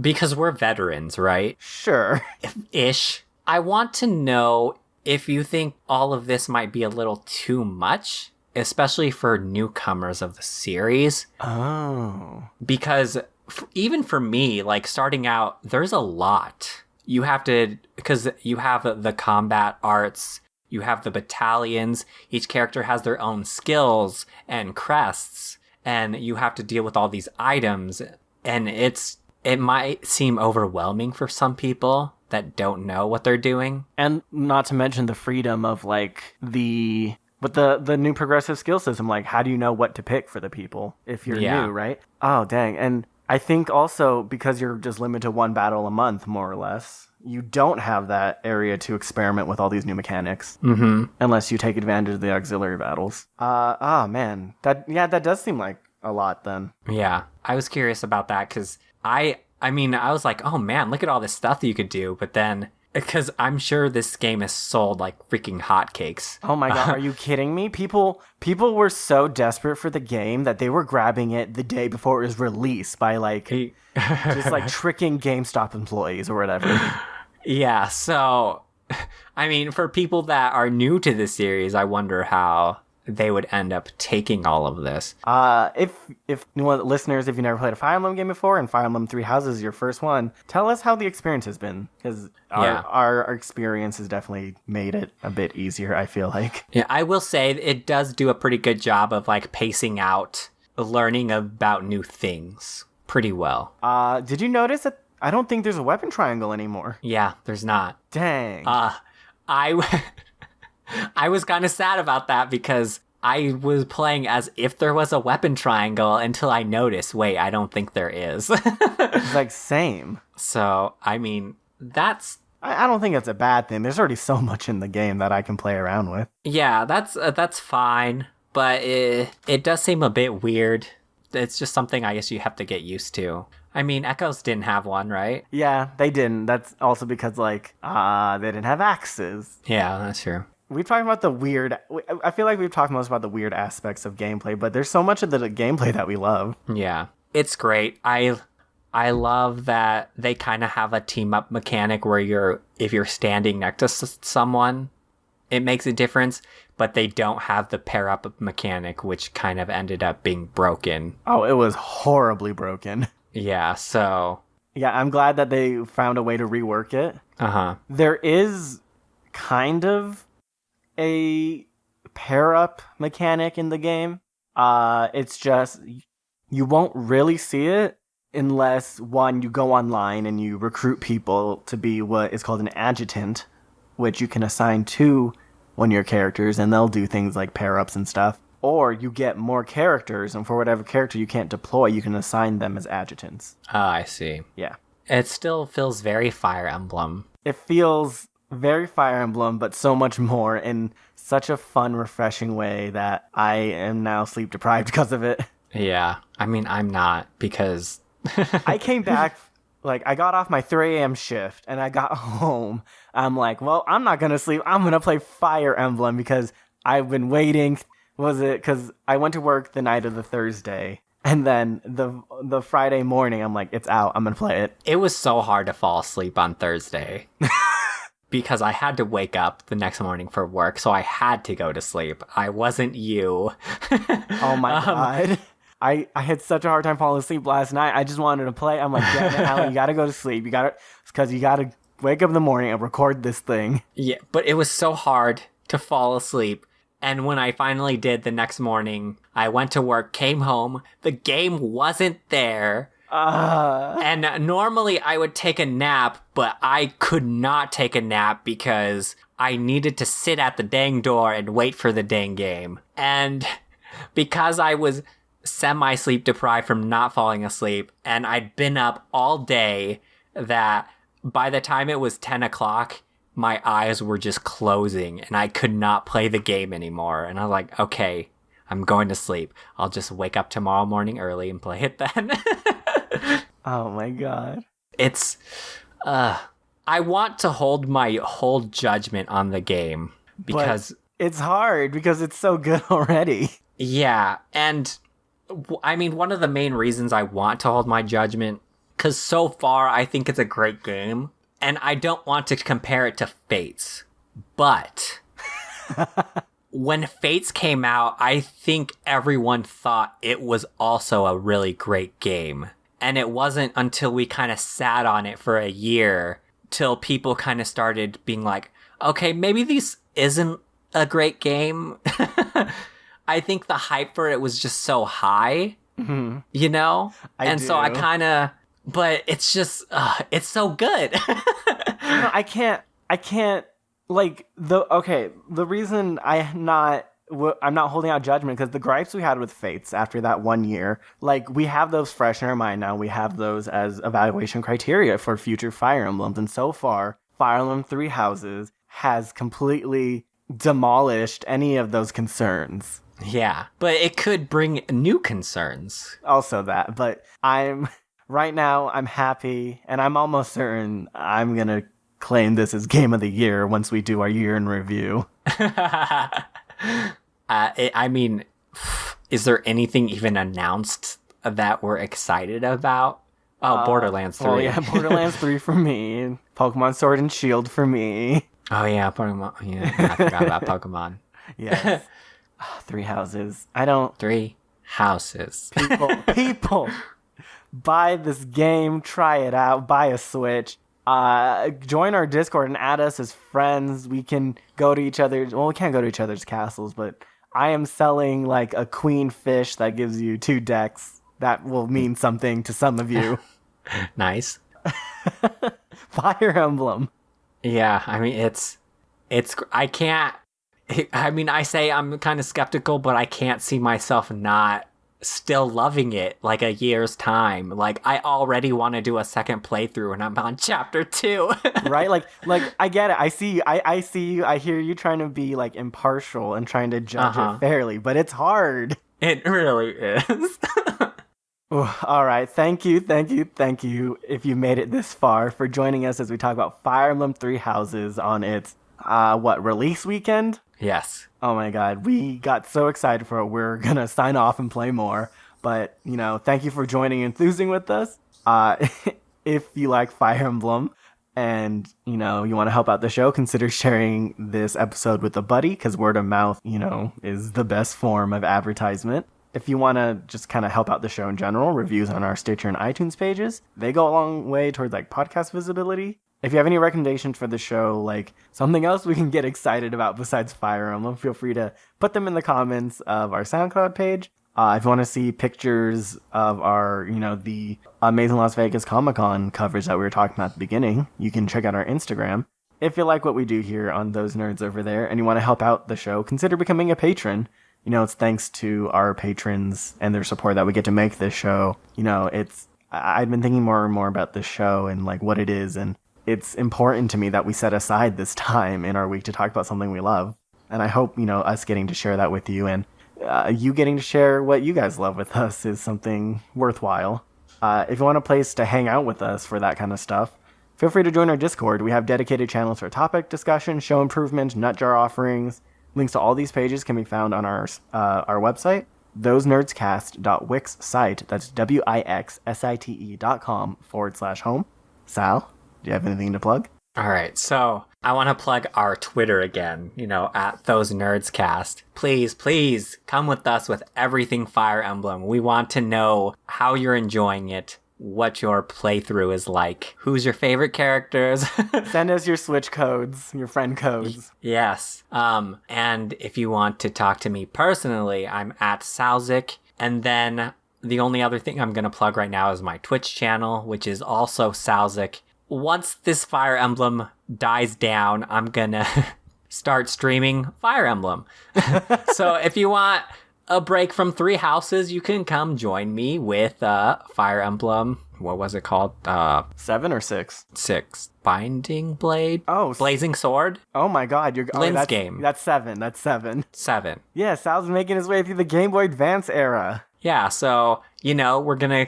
because we're veterans, right? Sure. Ish. I want to know if you think all of this might be a little too much, especially for newcomers of the series. Oh. Because even for me, like, starting out, there's a lot. You have to, because you have the combat arts, you have the battalions, each character has their own skills and crests, and you have to deal with all these items, and it might seem overwhelming for some people that don't know what they're doing. And not to mention the freedom of, like, the new progressive skill system, like, how do you know what to pick for the people if you're new, right? Oh, dang. And I think also because you're just limited to one battle a month, more or less, you don't have that area to experiment with all these new mechanics. Mm-hmm. Unless you take advantage of the auxiliary battles. Man. That does seem like a lot then. Yeah. I was curious about that because I was like, oh man, look at all this stuff that you could do. But then, because I'm sure this game is sold like freaking hotcakes. Oh my god, are you kidding me? People were so desperate for the game that they were grabbing it the day before it was released by like just like tricking GameStop employees or whatever. Yeah, so I mean, for people that are new to the series, I wonder how they would end up taking all of this. If listeners, if you never played a Fire Emblem game before and Fire Emblem Three Houses is your first one, tell us how the experience has been, because our experience has definitely made it a bit easier, I feel like. Yeah, I will say it does do a pretty good job of like pacing out learning about new things pretty well. Did you notice that I don't think there's a weapon triangle anymore? Yeah, there's not. Dang. I was kind of sad about that because I was playing as if there was a weapon triangle until I noticed, wait, I don't think there is. It's like, same. So, I mean, that's... I don't think that's a bad thing. There's already so much in the game that I can play around with. Yeah, that's fine, but it does seem a bit weird. It's just something I guess you have to get used to. I mean, Echoes didn't have one, right? Yeah, they didn't. That's also because, like, they didn't have axes. Yeah, that's true. We've talked about the weird... I feel like we've talked most about the weird aspects of gameplay, but there's so much of the gameplay that we love. Yeah, it's great. I love that they kind of have a team-up mechanic where if you're standing next to someone, it makes a difference, but they don't have the pair-up mechanic, which kind of ended up being broken. Oh, it was horribly broken. Yeah, so... Yeah, I'm glad that they found a way to rework it. Uh-huh. There is kind of a pair-up mechanic in the game. It's just, you won't really see it unless, one, you go online and you recruit people to be what is called an adjutant, which you can assign to one of your characters, and they'll do things like pair-ups and stuff. Or you get more characters, and for whatever character you can't deploy, you can assign them as adjutants. Ah, I see. Yeah. It still feels very Fire Emblem. It feels very Fire Emblem, but so much more in such a fun, refreshing way that I am now sleep deprived because of it. Yeah. I mean, I'm not, because... I came back, like, I got off my 3 a.m. shift, and I got home. I'm like, well, I'm not going to sleep. I'm going to play Fire Emblem because I've been waiting. Because I went to work the night of the Thursday, and then the Friday morning, I'm like, it's out. I'm going to play it. It was so hard to fall asleep on Thursday. Because I had to wake up the next morning for work, so I had to go to sleep. I wasn't you. Oh my God. I had such a hard time falling asleep last night. I just wanted to play. I'm like, damn it, Alan, you gotta go to sleep. Because you gotta wake up in the morning and record this thing. Yeah, but it was so hard to fall asleep. And when I finally did the next morning, I went to work, came home, the game wasn't there. And normally I would take a nap, but I could not take a nap because I needed to sit at the dang door and wait for the dang game. And because I was semi-sleep deprived from not falling asleep, and I'd been up all day, that by the time it was 10 o'clock, my eyes were just closing and I could not play the game anymore. And I was like, okay, I'm going to sleep. I'll just wake up tomorrow morning early and play it then. Oh my God. It's, I want to hold my whole judgment on the game because... But it's hard because it's so good already. Yeah, and I mean, one of the main reasons I want to hold my judgment, because so far I think it's a great game, and I don't want to compare it to Fates, but when Fates came out, I think everyone thought it was also a really great game. And it wasn't until we kind of sat on it for a year till people kind of started being like, okay, maybe this isn't a great game. I think the hype for it was just so high, you know? So I kind of, but it's just, it's so good. No, I can't, like, the reason I'm not holding out judgment, because the gripes we had with Fates after that 1 year, like, we have those fresh in our mind now. We have those as evaluation criteria for future Fire Emblems. And so far, Fire Emblem Three Houses has completely demolished any of those concerns. Yeah, but it could bring new concerns. Also that, but right now, I'm happy, and I'm almost certain I'm going to claim this as Game of the Year once we do our year in review. I mean, is there anything even announced that we're excited about? Oh, Borderlands 3. Oh yeah, Borderlands 3 for me. Pokemon Sword and Shield for me. Oh yeah, Pokemon. Yeah, I forgot about Pokemon. Yes. Three Houses. Three Houses. People, buy this game, try it out, buy a Switch. Join our Discord and add us as friends. We can go to each other's... Well, we can't go to each other's castles, but I am selling, like, a queen fish that gives you 2 decks. That will mean something to some of you. Nice. Fire Emblem. Yeah, I mean, I can't... I mean, I say I'm kind of skeptical, but I can't see myself not still loving it like a year's time. Like, I already want to do a second playthrough and I'm on chapter 2. Right? Like I get it. I see you. I see you. I hear you trying to be, like, impartial and trying to judge it fairly, but it's hard. It really is. Ooh, all right. Thank you, thank you, thank you, if you made it this far, for joining us as we talk about Fire Emblem Three Houses on its, release weekend? Yes. Oh my god, we got so excited for it. We're gonna sign off and play more. But, thank you for joining and enthusing with us. Uh, if you like Fire Emblem and, you want to help out the show, consider sharing this episode with a buddy, because word of mouth, is the best form of advertisement. If you want to just kind of help out the show in general, reviews on our Stitcher and iTunes pages, they go a long way towards like podcast visibility. If you have any recommendations for the show, like something else we can get excited about besides Fire Emblem, feel free to put them in the comments of our SoundCloud page. If you want to see pictures of our, the Amazing Las Vegas Comic-Con coverage that we were talking about at the beginning, you can check out our Instagram. If you like what we do here on Those Nerds Over There and you want to help out the show, consider becoming a patron. It's thanks to our patrons and their support that we get to make this show. I've been thinking more and more about this show and like what it is, and it's important to me that we set aside this time in our week to talk about something we love. And I hope, us getting to share that with you and you getting to share what you guys love with us is something worthwhile. If you want a place to hang out with us for that kind of stuff, feel free to join our Discord. We have dedicated channels for topic discussion, show improvement, nutjar offerings. Links to all these pages can be found on our website, thosenerdscast.wix site. That's wixsite.com/home. Sal, do you have anything to plug? All right, so I want to plug our Twitter again, at Those Nerds Cast. Please come with us with everything Fire Emblem. We want to know how you're enjoying it, what your playthrough is like, who's your favorite characters. Send us your Switch codes, your friend codes. Yes. And if you want to talk to me personally, I'm at Salzik. And then the only other thing I'm going to plug right now is my Twitch channel, which is also Salzik. Once this Fire Emblem dies down, I'm going to start streaming Fire Emblem. So if you want a break from Three Houses, you can come join me with Fire Emblem. What was it called? 7 or 6? 6. Binding Blade? Oh. Blazing Sword? Oh my god. Lynn's game. That's 7. That's 7. 7. Yeah, Sal's making his way through the Game Boy Advance era. Yeah, so, we're gonna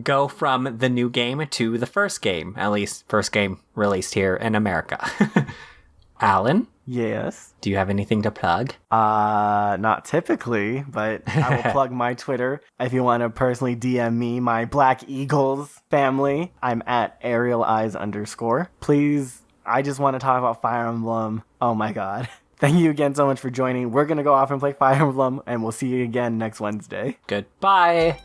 go from the new game to the first game. At least, first game released here in America. Alan? Yes. Do you have anything to plug? Not typically, but I will plug my Twitter. If you want to personally DM me, my Black Eagles family, I'm at ArielEyes_. Please, I just want to talk about Fire Emblem. Oh my god. Thank you again so much for joining. We're going to go off and play Fire Emblem, and we'll see you again next Wednesday. Goodbye.